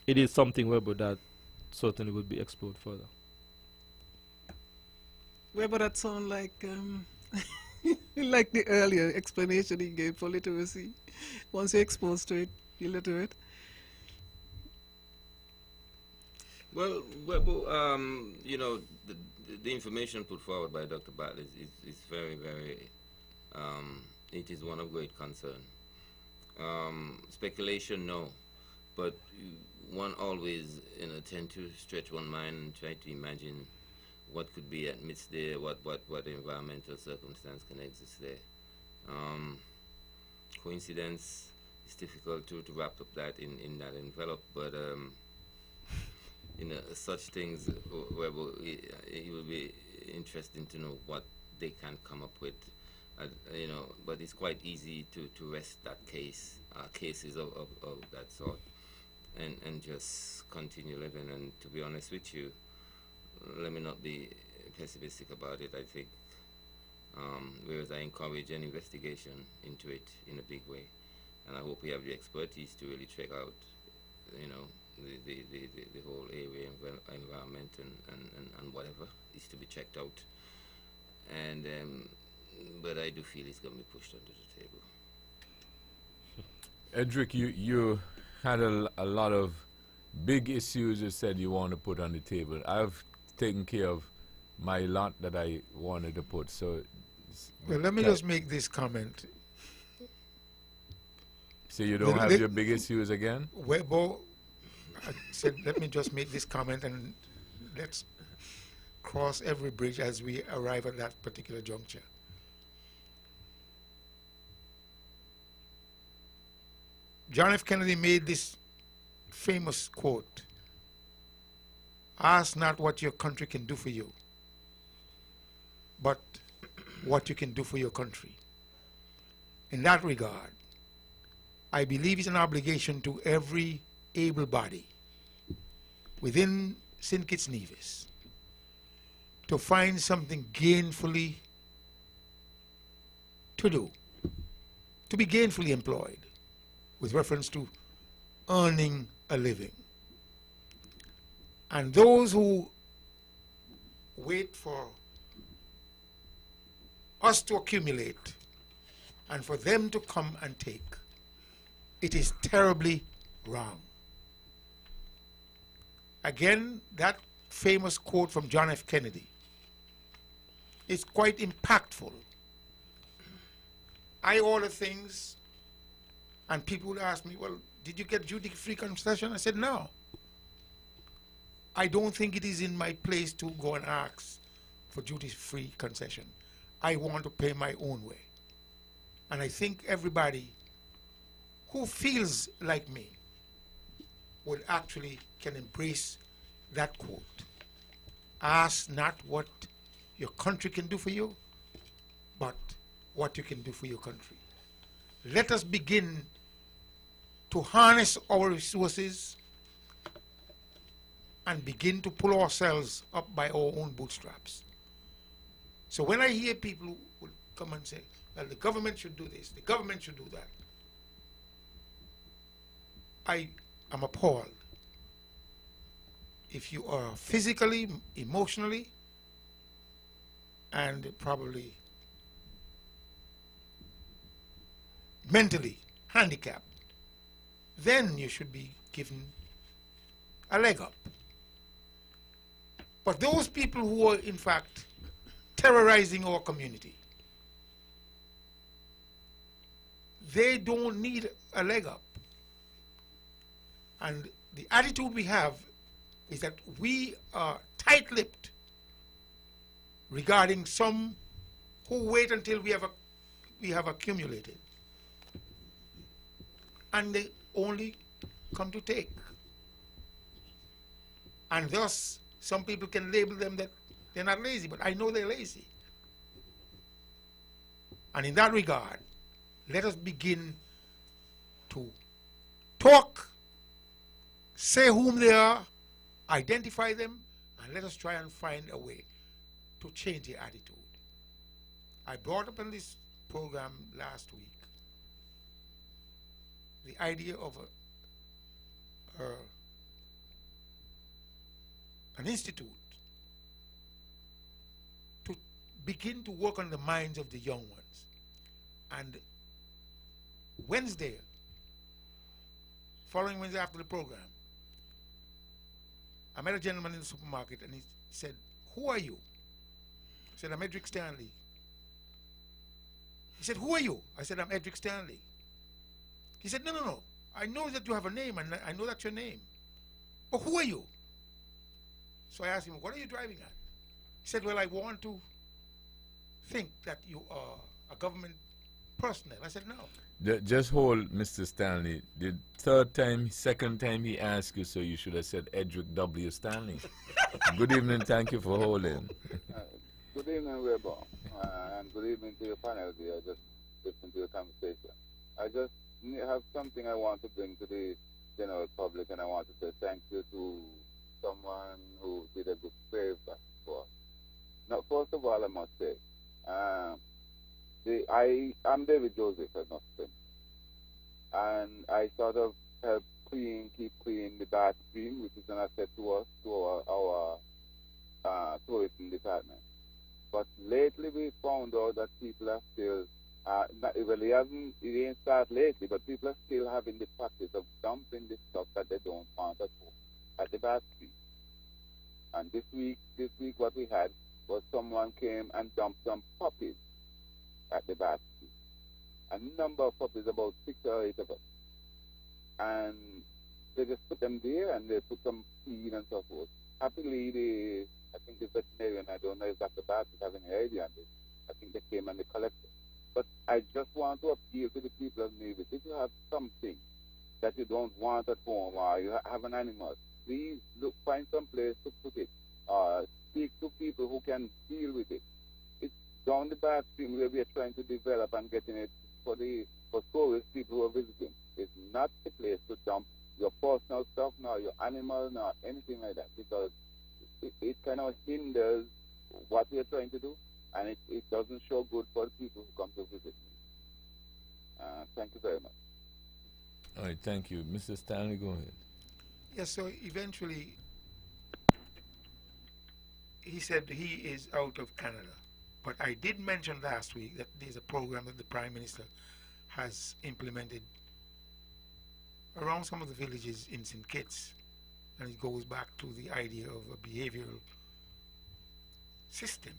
it is something that certainly would be explored further. Where would that sound like like the earlier explanation he gave for literacy? Once you're exposed to it, you're literate. Well, you know, the information put forward by Dr. Bartlett is very, very, it is one of great concern. Speculation, no, but one always, you know, tend to stretch one mind and try to imagine what could be amidst there, what environmental circumstance can exist there. Coincidence, it's difficult to wrap up that in that envelope. But such things, it will be interesting to know what they can come up with. But it's quite easy to rest that cases of that sort, and just continue living. And to be honest with you, let me not be pessimistic about it. I think, whereas I encourage an investigation into it in a big way, and I hope we have the expertise to really check out, the whole area, environment, and whatever is to be checked out. And but I do feel it's going to be pushed under the table. Edric, you had a lot of big issues you said you want to put on the table. I've taken care of my lot that I wanted to put. So, well, let me just make this comment. So you don't have your big issues again? Webo, I said, let me just make this comment, and let's cross every bridge as we arrive at that particular juncture. John F. Kennedy made this famous quote, "Ask not what your country can do for you, but what you can do for your country." In that regard, I believe it's an obligation to every able body within St. Kitts Nevis to find something gainfully to do, to be gainfully employed with reference to earning a living. And those who wait for us to accumulate and for them to come and take, it is terribly wrong. Again, that famous quote from John F. Kennedy is quite impactful. I order things and people would ask me, well, did you get duty-free concession? I said, no. I don't think it is in my place to go and ask for duty-free concession. I want to pay my own way. And I think everybody who feels like me would actually can embrace that quote. Ask not what your country can do for you, but what you can do for your country. Let us begin to harness our resources and begin to pull ourselves up by our own bootstraps. So when I hear people who would come and say, well, the government should do this, the government should do that, I am appalled. If you are physically, emotionally, and probably mentally handicapped, then you should be given a leg up. But those people who are in fact terrorizing our community, they don't need a leg up. And the attitude we have is that we are tight-lipped regarding some who wait until we have accumulated, and they only come to take. And thus, some people can label them that they're not lazy, but I know they're lazy. And in that regard, let us begin to talk, say whom they are, identify them, and let us try and find a way to change their attitude. I brought up in this program last week the idea of an institute to begin to work on the minds of the young ones. And Wednesday, following Wednesday after the program, I met a gentleman in the supermarket and he said, "Who are you?" I said, "I'm Edric Stanley." He said, "Who are you?" I said, "I'm Edric Stanley." He said, No. I know that you have a name and I know that's your name. But who are you?" So I asked him, "What are you driving at?" He said, "Well, I want to think that you are a government personnel. I said, no. Just hold, Mr. Stanley. The second time he asked you, so you should have said Edric W. Stanley. Good evening. Thank you for holding. Good evening, Weber, and good evening to your panel here. I just listened to your conversation. I just have something I want to bring to the general public, and I want to say thank you to someone who did a good favor for us. Now, first of all, I must say, I'm David Joseph at Northern, and I sort of help keep clean the bath stream, which is an asset to us, to our tourism department. But lately we found out that people are still, it didn't start lately, but people are still having the practice of dumping the stuff that they don't want at home, at the bath stream. And this week what we had was someone came and dumped some puppies at the bath stream. A number of puppies, about 6 or 8 of us. And they just put them there and they put some feed and so forth. Happily, I think the veterinarian, I don't know if Dr. Bass has any idea on this. I think they came and they collected. But I just want to appeal to the people of Nevis. If you have something that you don't want at home or you have an animal, please find some place to put it. Speak to people who can deal with it. It's down the bath stream where we are trying to develop and getting it for tourist people who are visiting. It's not the place to dump your personal stuff, nor your animal, nor anything like that, because it kind of hinders what we are trying to do, and it doesn't show good for the people who come to visit me. Thank you very much. All right, thank you. Mr. Stanley, go ahead. Yes, so eventually he said he is out of Canada. But I did mention last week that there's a program that the Prime Minister has implemented around some of the villages in St. Kitts, and it goes back to the idea of a behavioral system.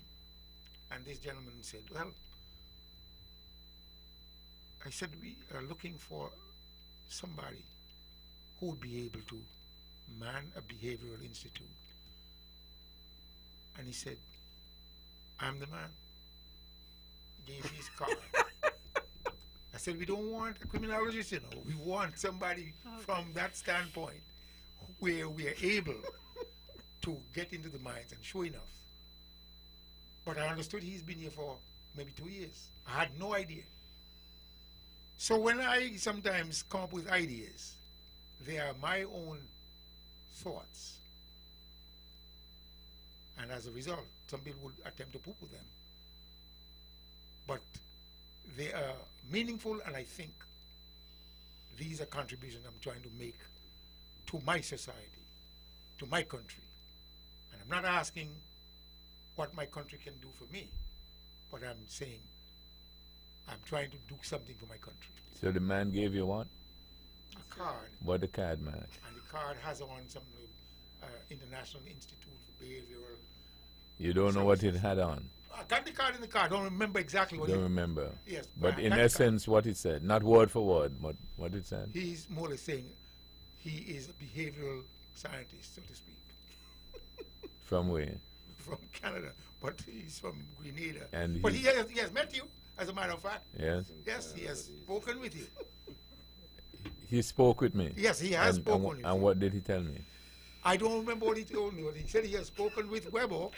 And this gentleman said, well, I said we are looking for somebody who would be able to man a behavioral institute. And he said, I'm the man. Gave his card. I said, we don't want a criminologist, you know. We want somebody from that standpoint where we are able to get into the minds, and sure enough. But I understood he's been here for maybe 2 years. I had no idea. So when I sometimes come up with ideas, they are my own thoughts. And as a result, some people would attempt to poo-poo them. But they are meaningful, and I think these are contributions I'm trying to make to my society, to my country. And I'm not asking what my country can do for me, but I'm saying I'm trying to do something for my country. So the man gave you what? A card. What the card, man? And the card has on some International Institute for Behavioral. You don't know what it had on? I got the card in the car. I don't remember exactly what Don't remember. Yes. But in essence, what it said, not word for word, but what it said. He's more or less saying he is a behavioral scientist, so to speak. From where? From Canada, but he's from Grenada. And but he has met you, as a matter of fact. Yes? Yes, he has spoken with you. He spoke with me? Yes, he has spoken with you. And what did he tell me? I don't remember what he told me, but he said he has spoken with Weber,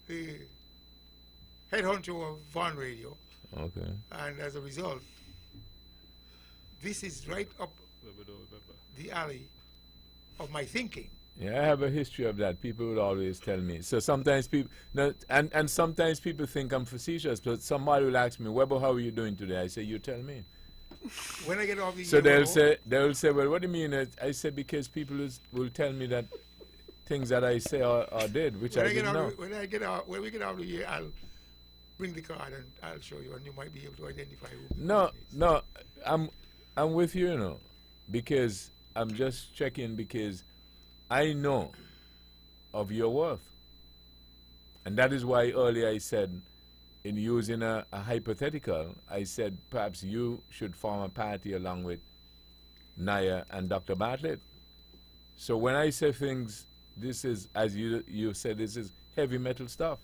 the head honcho of Von Radio. Okay. And as a result, this is right up the alley of my thinking. Yeah, I have a history of that. People would always tell me. So sometimes people, and sometimes people think I'm facetious, but somebody will ask me, Weber, how are you doing today? I say, you tell me. When I get off the So they'll say, well, what do you mean? I said, because people will tell me that things that I say or did, which I didn't know. When we get out of the year, I'll bring the card and I'll show you, and you might be able to identify who. No, I'm with you, you know, because I'm just checking because I know of your worth. And that is why earlier I said, in using a hypothetical, I said perhaps you should form a party along with Naya and Dr. Bartlett. So when I say things, this is, as you said, this is heavy metal stuff.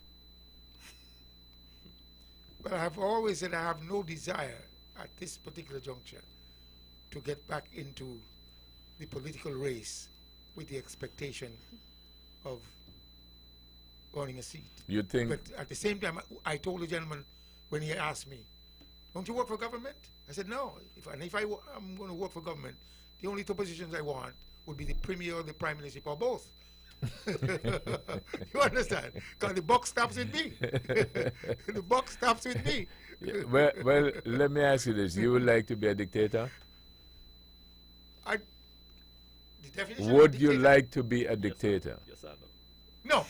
But I've always said I have no desire at this particular juncture to get back into the political race with the expectation of earning a seat. You think? But at the same time, I told the gentleman when he asked me, "Don't you work for government?" I said, "No. I'm going to work for government, the only two positions I want would be the premier or the prime minister, or both." You understand? Because the buck stops with me. The buck stops with me. Yeah, well, let me ask you this: you would like to be a dictator? The definition would of you dictator, like to be a dictator? Yes, I know. No,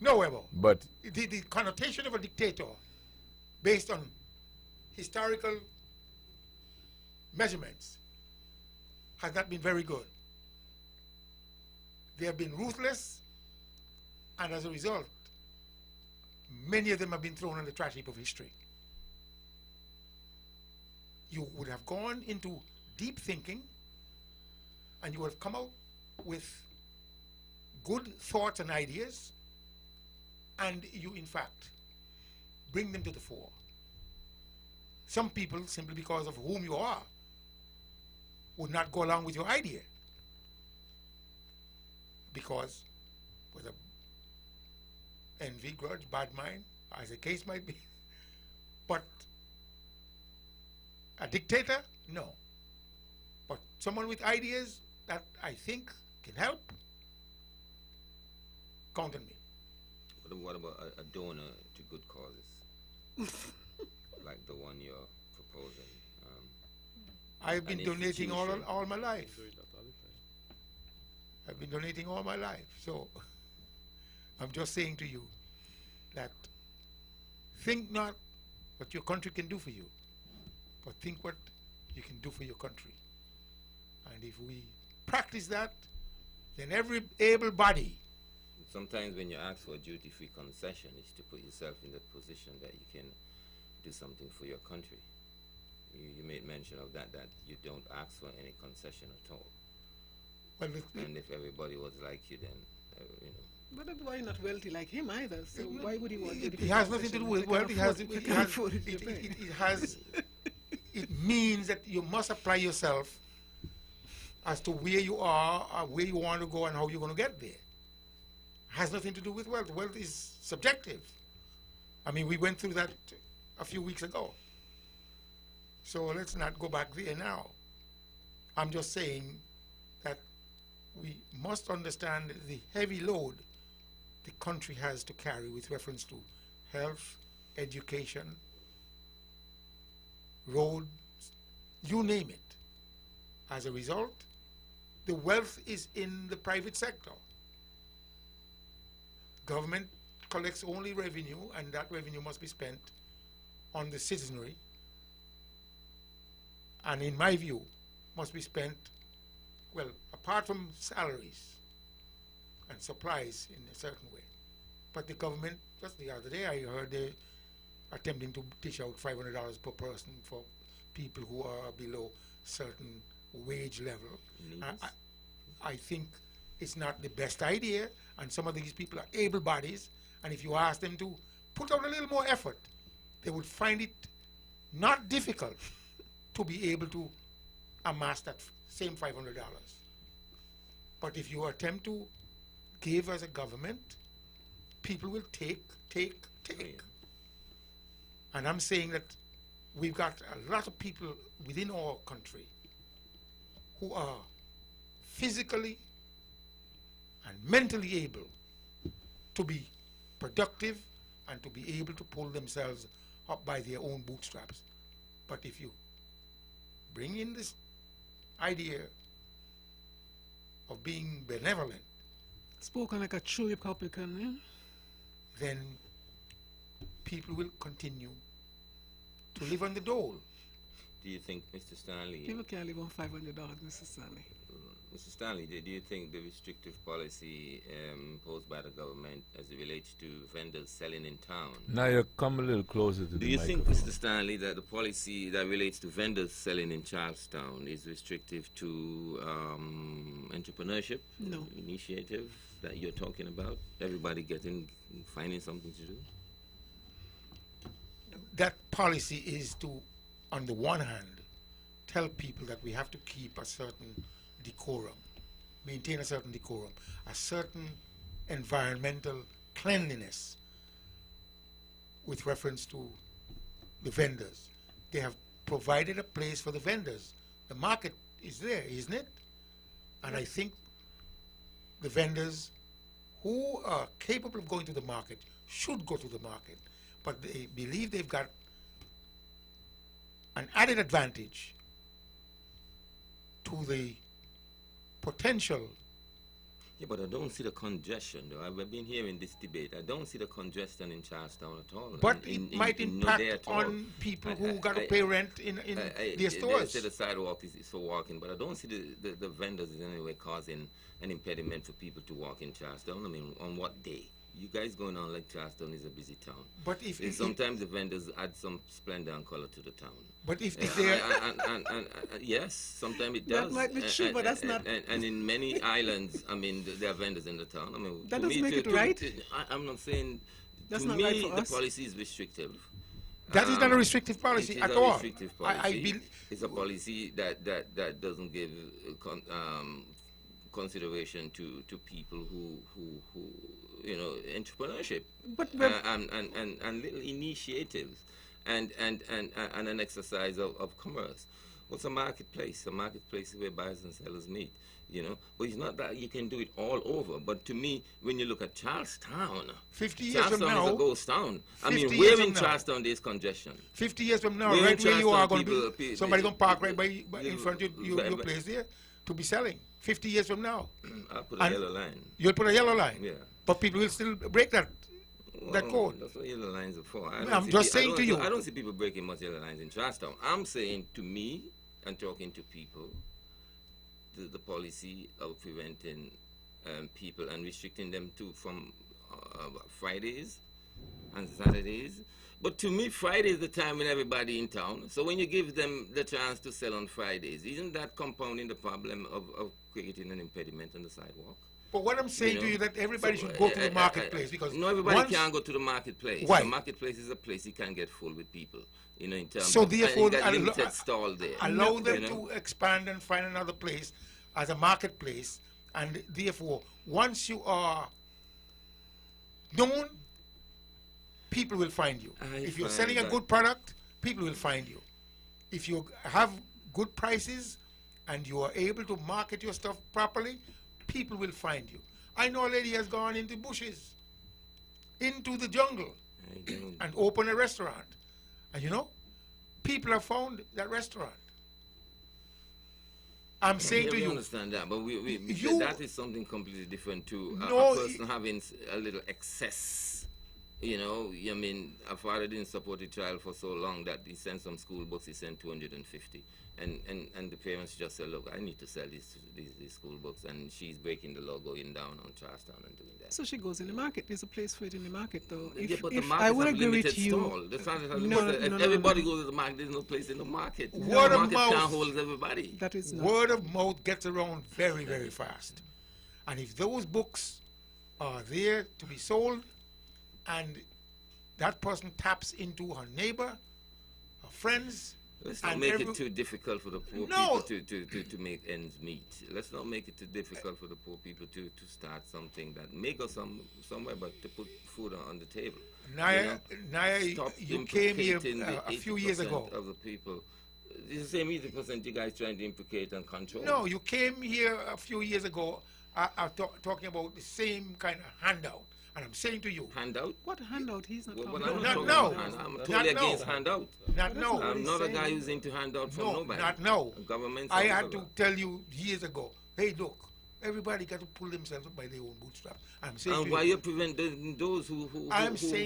no, Webo. But the connotation of a dictator, based on historical measurements, has not been very good. They have been ruthless, and as a result, many of them have been thrown on the trash heap of history. You would have gone into deep thinking, and you would have come out with good thoughts and ideas, and you, in fact, bring them to the fore. Some people, simply because of whom you are, would not go along with your idea, because with a envy, grudge, bad mind, as the case might be. But a dictator, no. But someone with ideas that I think can help, count on me. What about a donor to good causes, like the one you're proposing? I've been donating all my life. Do it all the time. I've been donating all my life. So I'm just saying to you that think not what your country can do for you, but think what you can do for your country. And if we practice that, then every able body. Sometimes when you ask for a duty-free concession, it's to put yourself in the position that you can do something for your country. You made mention of that you don't ask for any concession at all. Well, and if everybody was like you, then, you know. But that's why not wealthy like him either. So why would he want it? It has nothing to do with wealth. It means that you must apply yourself as to where you are, where you want to go, and how you're going to get there. It has nothing to do with wealth. Wealth is subjective. I mean, we went through that a few weeks ago. So let's not go back there now. I'm just saying that we must understand the heavy load the country has to carry with reference to health, education, roads, you name it. As a result, the wealth is in the private sector. Government collects only revenue, and that revenue must be spent on the citizenry, and in my view, must be spent, well, apart from salaries and supplies in a certain way. But the government, just the other day, I heard they attempting to dish out $500 per person for people who are below certain wage level. I think it's not the best idea, and some of these people are able bodies, and if you ask them to put out a little more effort, they would find it not difficult to be able to amass that same $500. But if you attempt to give as a government, people will take. And I'm saying that we've got a lot of people within our country who are physically and mentally able to be productive and to be able to pull themselves up by their own bootstraps. But if you bring in this idea of being benevolent, spoken like a true Republican, yeah? Then people will continue to live on the dole. Do you think, Mr. Stanley? People can't live on $500, Mr. Stanley. Mr. Stanley, do you think the restrictive policy imposed by the government as it relates to vendors selling in town? Now you come a little closer to the Do you think, microphone. Mr. Stanley, that the policy that relates to vendors selling in Charlestown is restrictive to entrepreneurship? No. Initiative that you're talking about? Everybody finding something to do? That policy is to on the one hand, tell people that we have to keep a certain decorum, maintain a certain decorum, a certain environmental cleanliness with reference to the vendors. They have provided a place for the vendors. The market is there, isn't it? And I think the vendors who are capable of going to the market should go to the market, but they believe they've got an added advantage to the potential. Yeah, but I don't see the congestion, though. I've been hearing this debate. I don't see the congestion in Charlestown at all. But it might impact on people who got to pay rent in their stores. They say the sidewalk is for walking, but I don't see the vendors in any way causing an impediment for people to walk in Charlestown. I mean, on what day? You guys going on like Charlestown is a busy town. But if sometimes the vendors add some splendor and color to the town. But if they yes, sometimes it does. That might be true, but that's not. And in many islands, I mean, there are vendors in the town. I mean, that doesn't make it right. I'm not saying. That's to not me, right for the us. policy is restrictive. That is not a restrictive policy at all. Restrictive policy. It's a policy that doesn't give consideration to people who entrepreneurship and little initiatives and an exercise of commerce. What's a marketplace? A marketplace is where buyers and sellers meet, But it's not that you can do it all over. But to me, when you look at Charlestown, 50 years from now, is a ghost town. I mean, where in Charlestown there's congestion? 50 years from now, right where you are going to be, somebody going to park right by in front of your place there to be selling. 50 years from now. I'll put a yellow line. You'll put a yellow line? Yeah. But people will still break that code. That's what yellow lines are for. I'm just saying to you. I don't see people breaking much yellow lines in Charlestown. I'm saying to me and talking to people, the policy of preventing people and restricting them from Fridays and Saturdays. But to me, Friday is the time when everybody in town. So when you give them the chance to sell on Fridays, isn't that compounding the problem of creating an impediment on the sidewalk? But what I'm saying to you that everybody should go to the marketplace because no, everybody can't go to the marketplace. Why? The marketplace is a place you can get full with people. In terms so of therefore, that limited stall there. Allow them to expand and find another place as a marketplace, and therefore, once you are known, people will find you. If you're selling a good product, people will find you. If you have good prices and you are able to market your stuff properly, people will find you. I know a lady has gone into bushes, into the jungle, and opened a restaurant. And people have found that restaurant. I'm saying to you. I understand that, but that is something completely different too. No, a person having a little excess. I mean, a father didn't support a child for so long that he sent some school books, he sent 250. And the parents just said, look, I need to sell these school books. And she's breaking the law, going down on Charlestown and doing that. So she goes in the market. There's a place for it in the market, though. But the market I would agree limited with you. Stall. If everybody goes to the market, there's no place in the market. Word the of market mouth can't hold everybody. That is word of mouth gets around very, very fast. And if those books are there to be sold and that person taps into her neighbor, her friends. Let's not make it too difficult for the poor people to make ends meet. Let's not make it too difficult for the poor people to start something that may go somewhere, but to put food on the table. Naya, you came here a few years ago. Of the people. It's the same 80% you guys trying to implicate and control. No, you came here a few years ago talking about the same kind of handout. And I'm saying to you, handout? What handout? He's not talking about. Not now. I'm totally against handout. Not now. I'm not a guy who's into handout from nobody. Not now. Government. I had to tell you years ago. Hey, look, everybody got to pull themselves up by their own bootstraps. I'm saying. And why you prevent those who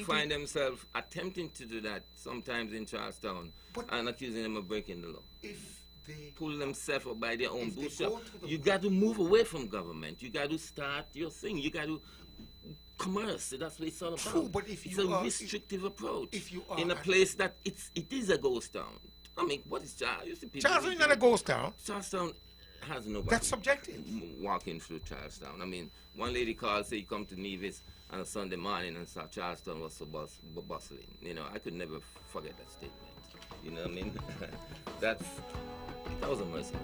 find themselves attempting to do that sometimes in Charlestown and accusing them of breaking the law? If they pull themselves up by their own bootstraps, you got to move away from government. You got to start your thing. You got to commerce. That's what it's all about. True, but if it's a restrictive approach. If you are in a place that it is a ghost town. I mean, what is Charlestown? Charlestown is not a ghost town. Charlestown has nobody. That's subjective. Walking through Charlestown. I mean, one lady called, say, you come to Nevis, on a Sunday morning and saw Charleston was so bustling. You know, I could never forget that statement. You know what I mean? that was a mercy.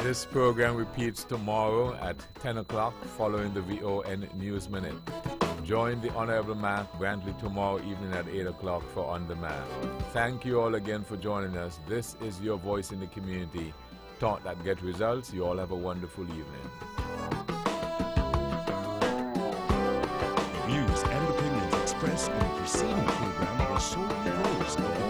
This program repeats tomorrow at 10 o'clock following the VON News Minute. Join the Honorable Mark Brantley tomorrow evening at 8 o'clock for On Demand. Thank you all again for joining us. This is your voice in the community. Talk that get results. You all have a wonderful evening. The views and opinions expressed in the preceding program are solely those of the